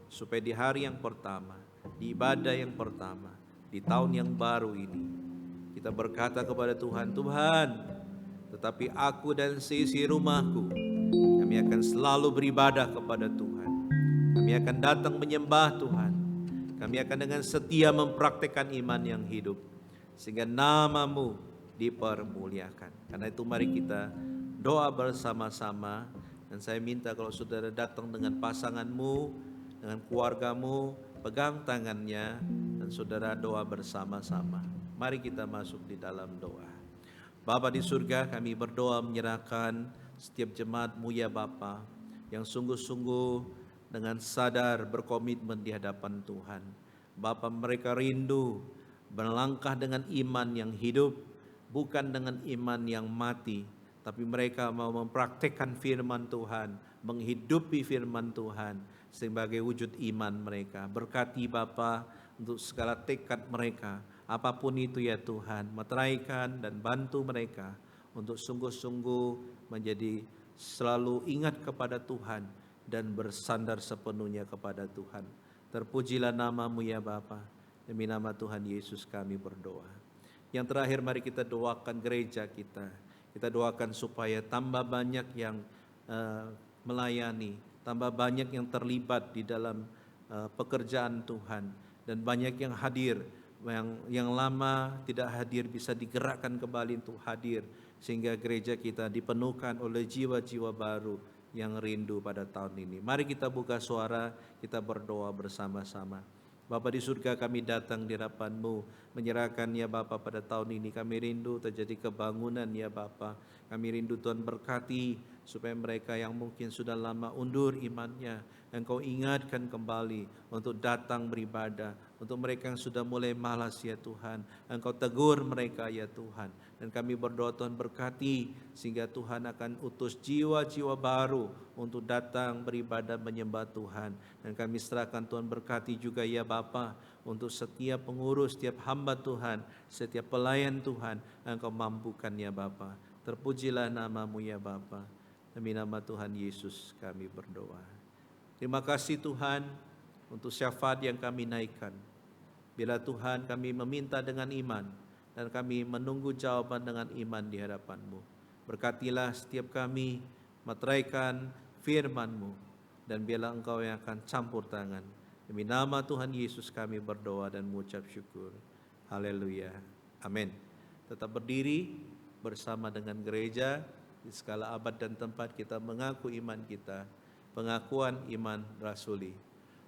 supaya di hari yang pertama, di ibadah yang pertama, di tahun yang baru ini, kita berkata kepada Tuhan, Tuhan, tetapi aku dan seisi rumahku, kami akan selalu beribadah kepada Tuhan. Kami akan datang menyembah Tuhan. Kami akan dengan setia mempraktekkan iman yang hidup, sehingga nama-Mu dipermuliakan. Karena itu mari kita doa bersama-sama. Dan saya minta kalau saudara datang dengan pasanganmu, dengan keluargamu, pegang tangannya, dan dan saudara doa bersama-sama. Mari kita masuk di dalam doa. Bapa di surga, kami berdoa menyerahkan setiap jemaat-Mu ya Bapa, yang sungguh-sungguh dengan sadar berkomitmen di hadapan Tuhan. Bapa, mereka rindu melangkah dengan iman yang hidup, bukan dengan iman yang mati, tapi mereka mau mempraktikkan firman Tuhan, menghidupi firman Tuhan sebagai wujud iman mereka. Berkati Bapa untuk segala tekad mereka, apapun itu ya Tuhan, meteraikan dan bantu mereka untuk sungguh-sungguh menjadi selalu ingat kepada Tuhan dan bersandar sepenuhnya kepada Tuhan. Terpujilah nama-Mu ya Bapa, demi nama Tuhan Yesus kami berdoa. Yang terakhir, mari kita doakan gereja kita. Kita doakan supaya tambah banyak yang melayani, tambah banyak yang terlibat di dalam pekerjaan Tuhan, dan banyak yang hadir, yang lama tidak hadir bisa digerakkan kembali untuk hadir, sehingga gereja kita dipenuhkan oleh jiwa-jiwa baru yang rindu pada tahun ini. Mari kita buka suara, kita berdoa bersama-sama. Bapa di surga, kami datang di hadapan-Mu, menyerahkan ya Bapa pada tahun ini. Kami rindu terjadi kebangunan ya Bapa. Kami rindu Tuhan berkati supaya mereka yang mungkin sudah lama undur imannya, Engkau ingatkan kembali untuk datang beribadah. Untuk mereka yang sudah mulai malas ya Tuhan, Engkau tegur mereka ya Tuhan. Dan kami berdoa Tuhan berkati, sehingga Tuhan akan utus jiwa-jiwa baru untuk datang beribadah menyembah Tuhan. Dan kami serahkan Tuhan berkati juga ya Bapa, untuk setiap pengurus, setiap hamba Tuhan, setiap pelayan Tuhan, Engkau mampukan ya Bapa. Terpujilah nama-Mu ya Bapa. Demi nama Tuhan Yesus kami berdoa. Terima kasih Tuhan untuk syafaat yang kami naikkan. Bila Tuhan kami meminta dengan iman, dan kami menunggu jawaban dengan iman di hadapan-Mu. Berkatilah setiap kami, meteraikan firman-Mu, dan biarlah Engkau yang akan campur tangan. Demi nama Tuhan Yesus kami berdoa dan mengucap syukur. Haleluya. Amin. Tetap berdiri bersama dengan gereja di segala abad dan tempat kita mengaku iman kita. Pengakuan iman rasuli.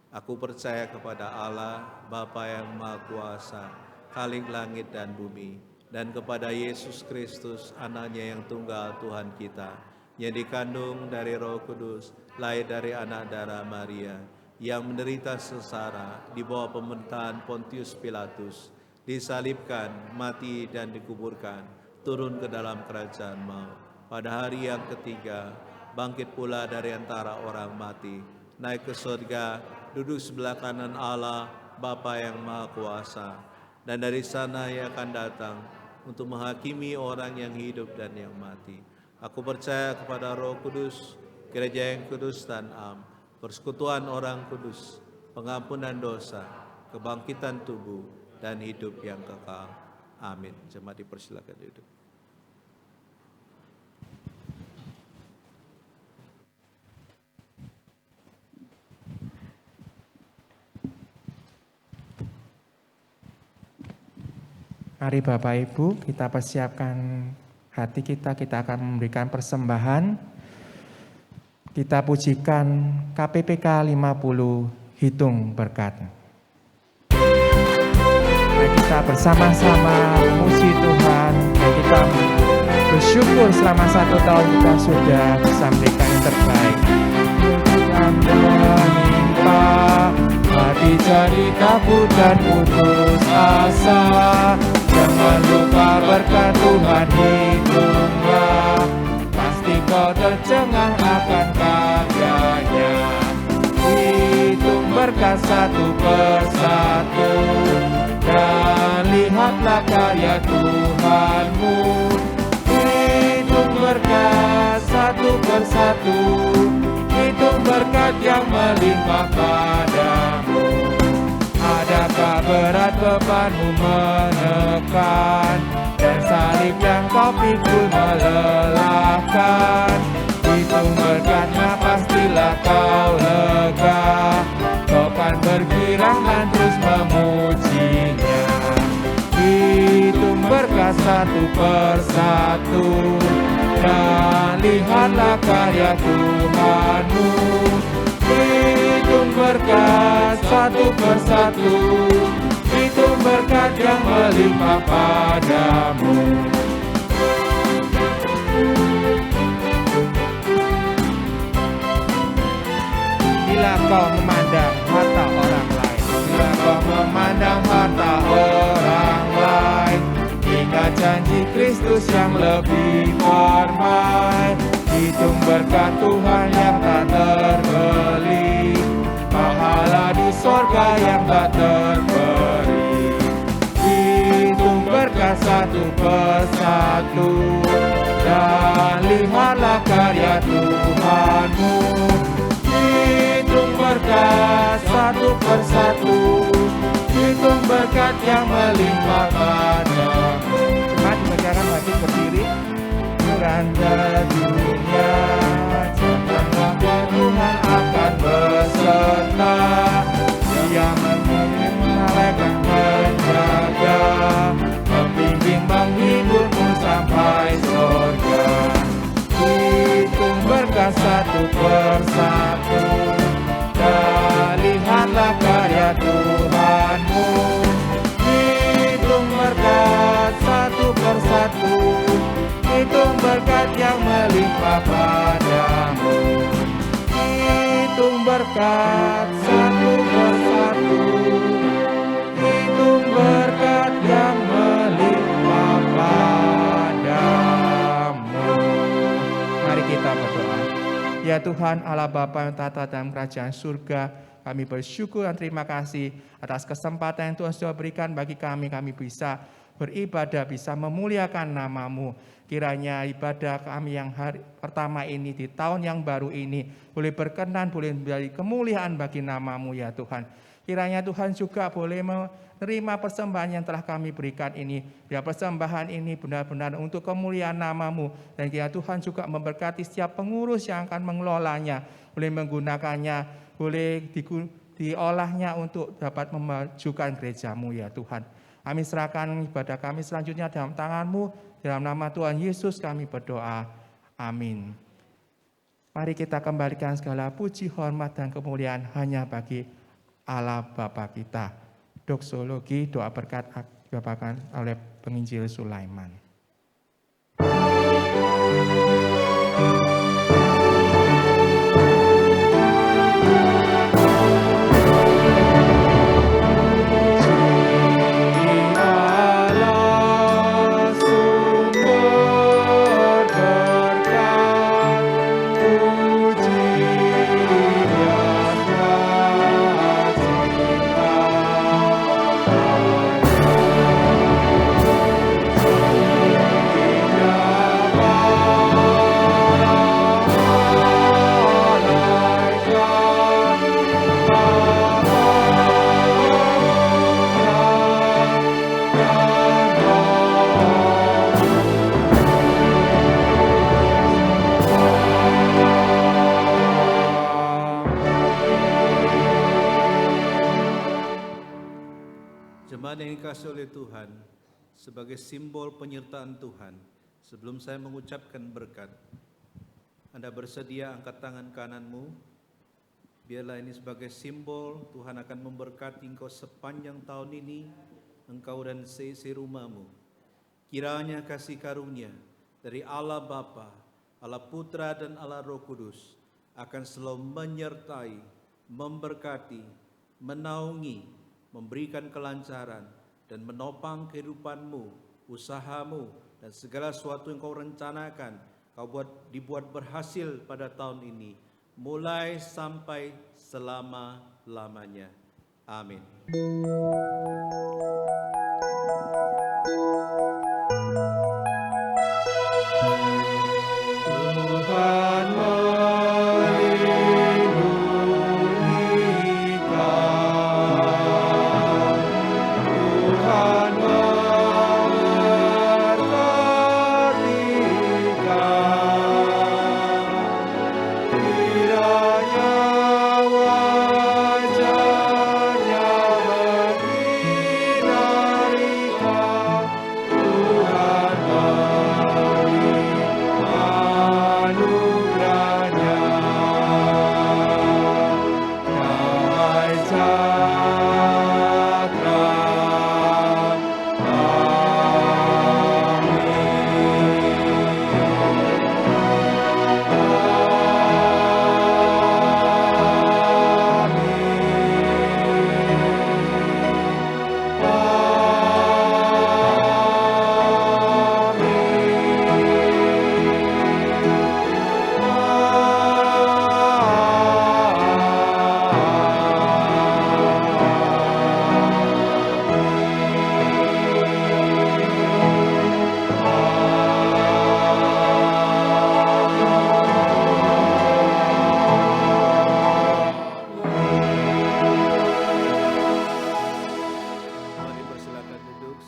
Aku percaya kepada Allah, Bapa yang Maha Kuasa, Khalik langit dan bumi, dan kepada Yesus Kristus, anaknya yang tunggal Tuhan kita, yang dikandung dari Roh Kudus, lahir dari anak darah Maria, yang menderita sengsara di bawah pemerintahan Pontius Pilatus, disalibkan, mati dan dikuburkan, turun ke dalam kerajaan maut. Pada hari yang ketiga, bangkit pula dari antara orang mati, naik ke surga, duduk sebelah kanan Allah, Bapa yang Maha Kuasa, dan dari sana Ia akan datang untuk menghakimi orang yang hidup dan yang mati. Aku percaya kepada Roh Kudus, gereja yang kudus dan am, persekutuan orang kudus, pengampunan dosa, kebangkitan tubuh, dan hidup yang kekal. Amin. Jemaat dipersilakan duduk. Mari Bapak Ibu, kita persiapkan hati kita akan memberikan persembahan. Kita pujikan KPPK 50, Hitung Berkat. Mari kita bersama-sama memuji Tuhan, dan kita bersyukur selama 1 tahun kita sudah bisa memberikan yang terbaik. Tuhan menimpa hati jadi kabut dan putus asa. Jangan lupa berkat Tuhan hitunglah, pasti kau tercengang akan karyanya. Hitung berkat satu persatu, dan lihatlah karya Tuhanmu. Hitung berkat satu persatu, hitung berkat yang melimpah padamu. Adakah berat bebanmu menekan, dan salib yang kau pikul melelahkan? Hitung berkatnya pastilah kau lega, kau kan bergirang dan terus memujinya. Hitung berkat satu persatu, dan lihatlah karya Tuhanmu. Hitung berkat satu persatu, melimpah padamu. Bila kau memandang harta orang lain, bila kau memandang harta orang lain, ingat janji Kristus yang lebih permai. Hitung berkat Tuhan yang tak terbeli, pahala di sorga yang tak terperi. Hitung berkat satu persatu, dan lihatlah karya Tuhanmu. Hitung berkat satu persatu, hitung berkat yang melimpah padamu. Mari menjaga hati berdiri. Meranda dunia, janganlah Tuhan akan beserta. Dia mengirim malaikat menjaga, membimbing menghiburmu sampai surga. Hitung berkat satu persatu, dan lihatlah karya Tuhanmu. Hitung berkat satu persatu, hitung berkat yang melimpah padamu. Hitung berkat satu persatu, hitung berkat yang melimpah padamu. Mari kita berdoa. Ya Tuhan Allah Bapa yang tata dalam kerajaan surga, kami bersyukur dan terima kasih atas kesempatan yang Tuhan sudah berikan bagi kami bisa beribadah, bisa memuliakan nama-Mu. Kiranya ibadah kami yang hari pertama ini di tahun yang baru ini boleh berkenan, boleh menjadi kemuliaan bagi nama-Mu ya Tuhan. Kiranya Tuhan juga boleh menerima persembahan yang telah kami berikan ini. Ya persembahan ini benar-benar untuk kemuliaan nama-Mu. Dan kiranya Tuhan juga memberkati setiap pengurus yang akan mengelolanya, boleh menggunakannya, boleh diolahnya untuk dapat memajukan gereja-Mu ya Tuhan. Kami serahkan ibadah kami selanjutnya dalam tangan-Mu. Dalam nama Tuhan Yesus kami berdoa. Amin. Mari kita kembalikan segala puji, hormat, dan kemuliaan hanya bagi Allah Bapa kita. Doksologi, doa berkat dibacakan oleh penginjil Sulaiman. Jemaat yang dikasihi oleh Tuhan, sebagai simbol penyertaan Tuhan, sebelum saya mengucapkan berkat, Anda bersedia angkat tangan kananmu. Biarlah ini sebagai simbol Tuhan akan memberkati engkau sepanjang tahun ini, engkau dan seisi rumahmu. Kiranya kasih karunia dari Allah Bapa, Allah Putra dan Allah Roh Kudus akan selalu menyertai, memberkati, menaungi, memberikan kelancaran dan menopang kehidupanmu, usahamu, dan segala sesuatu yang kau rencanakan, dibuat berhasil pada tahun ini, mulai sampai selama-lamanya. Amin.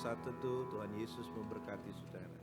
bersatu tuh, Tuhan Yesus memberkati saudara.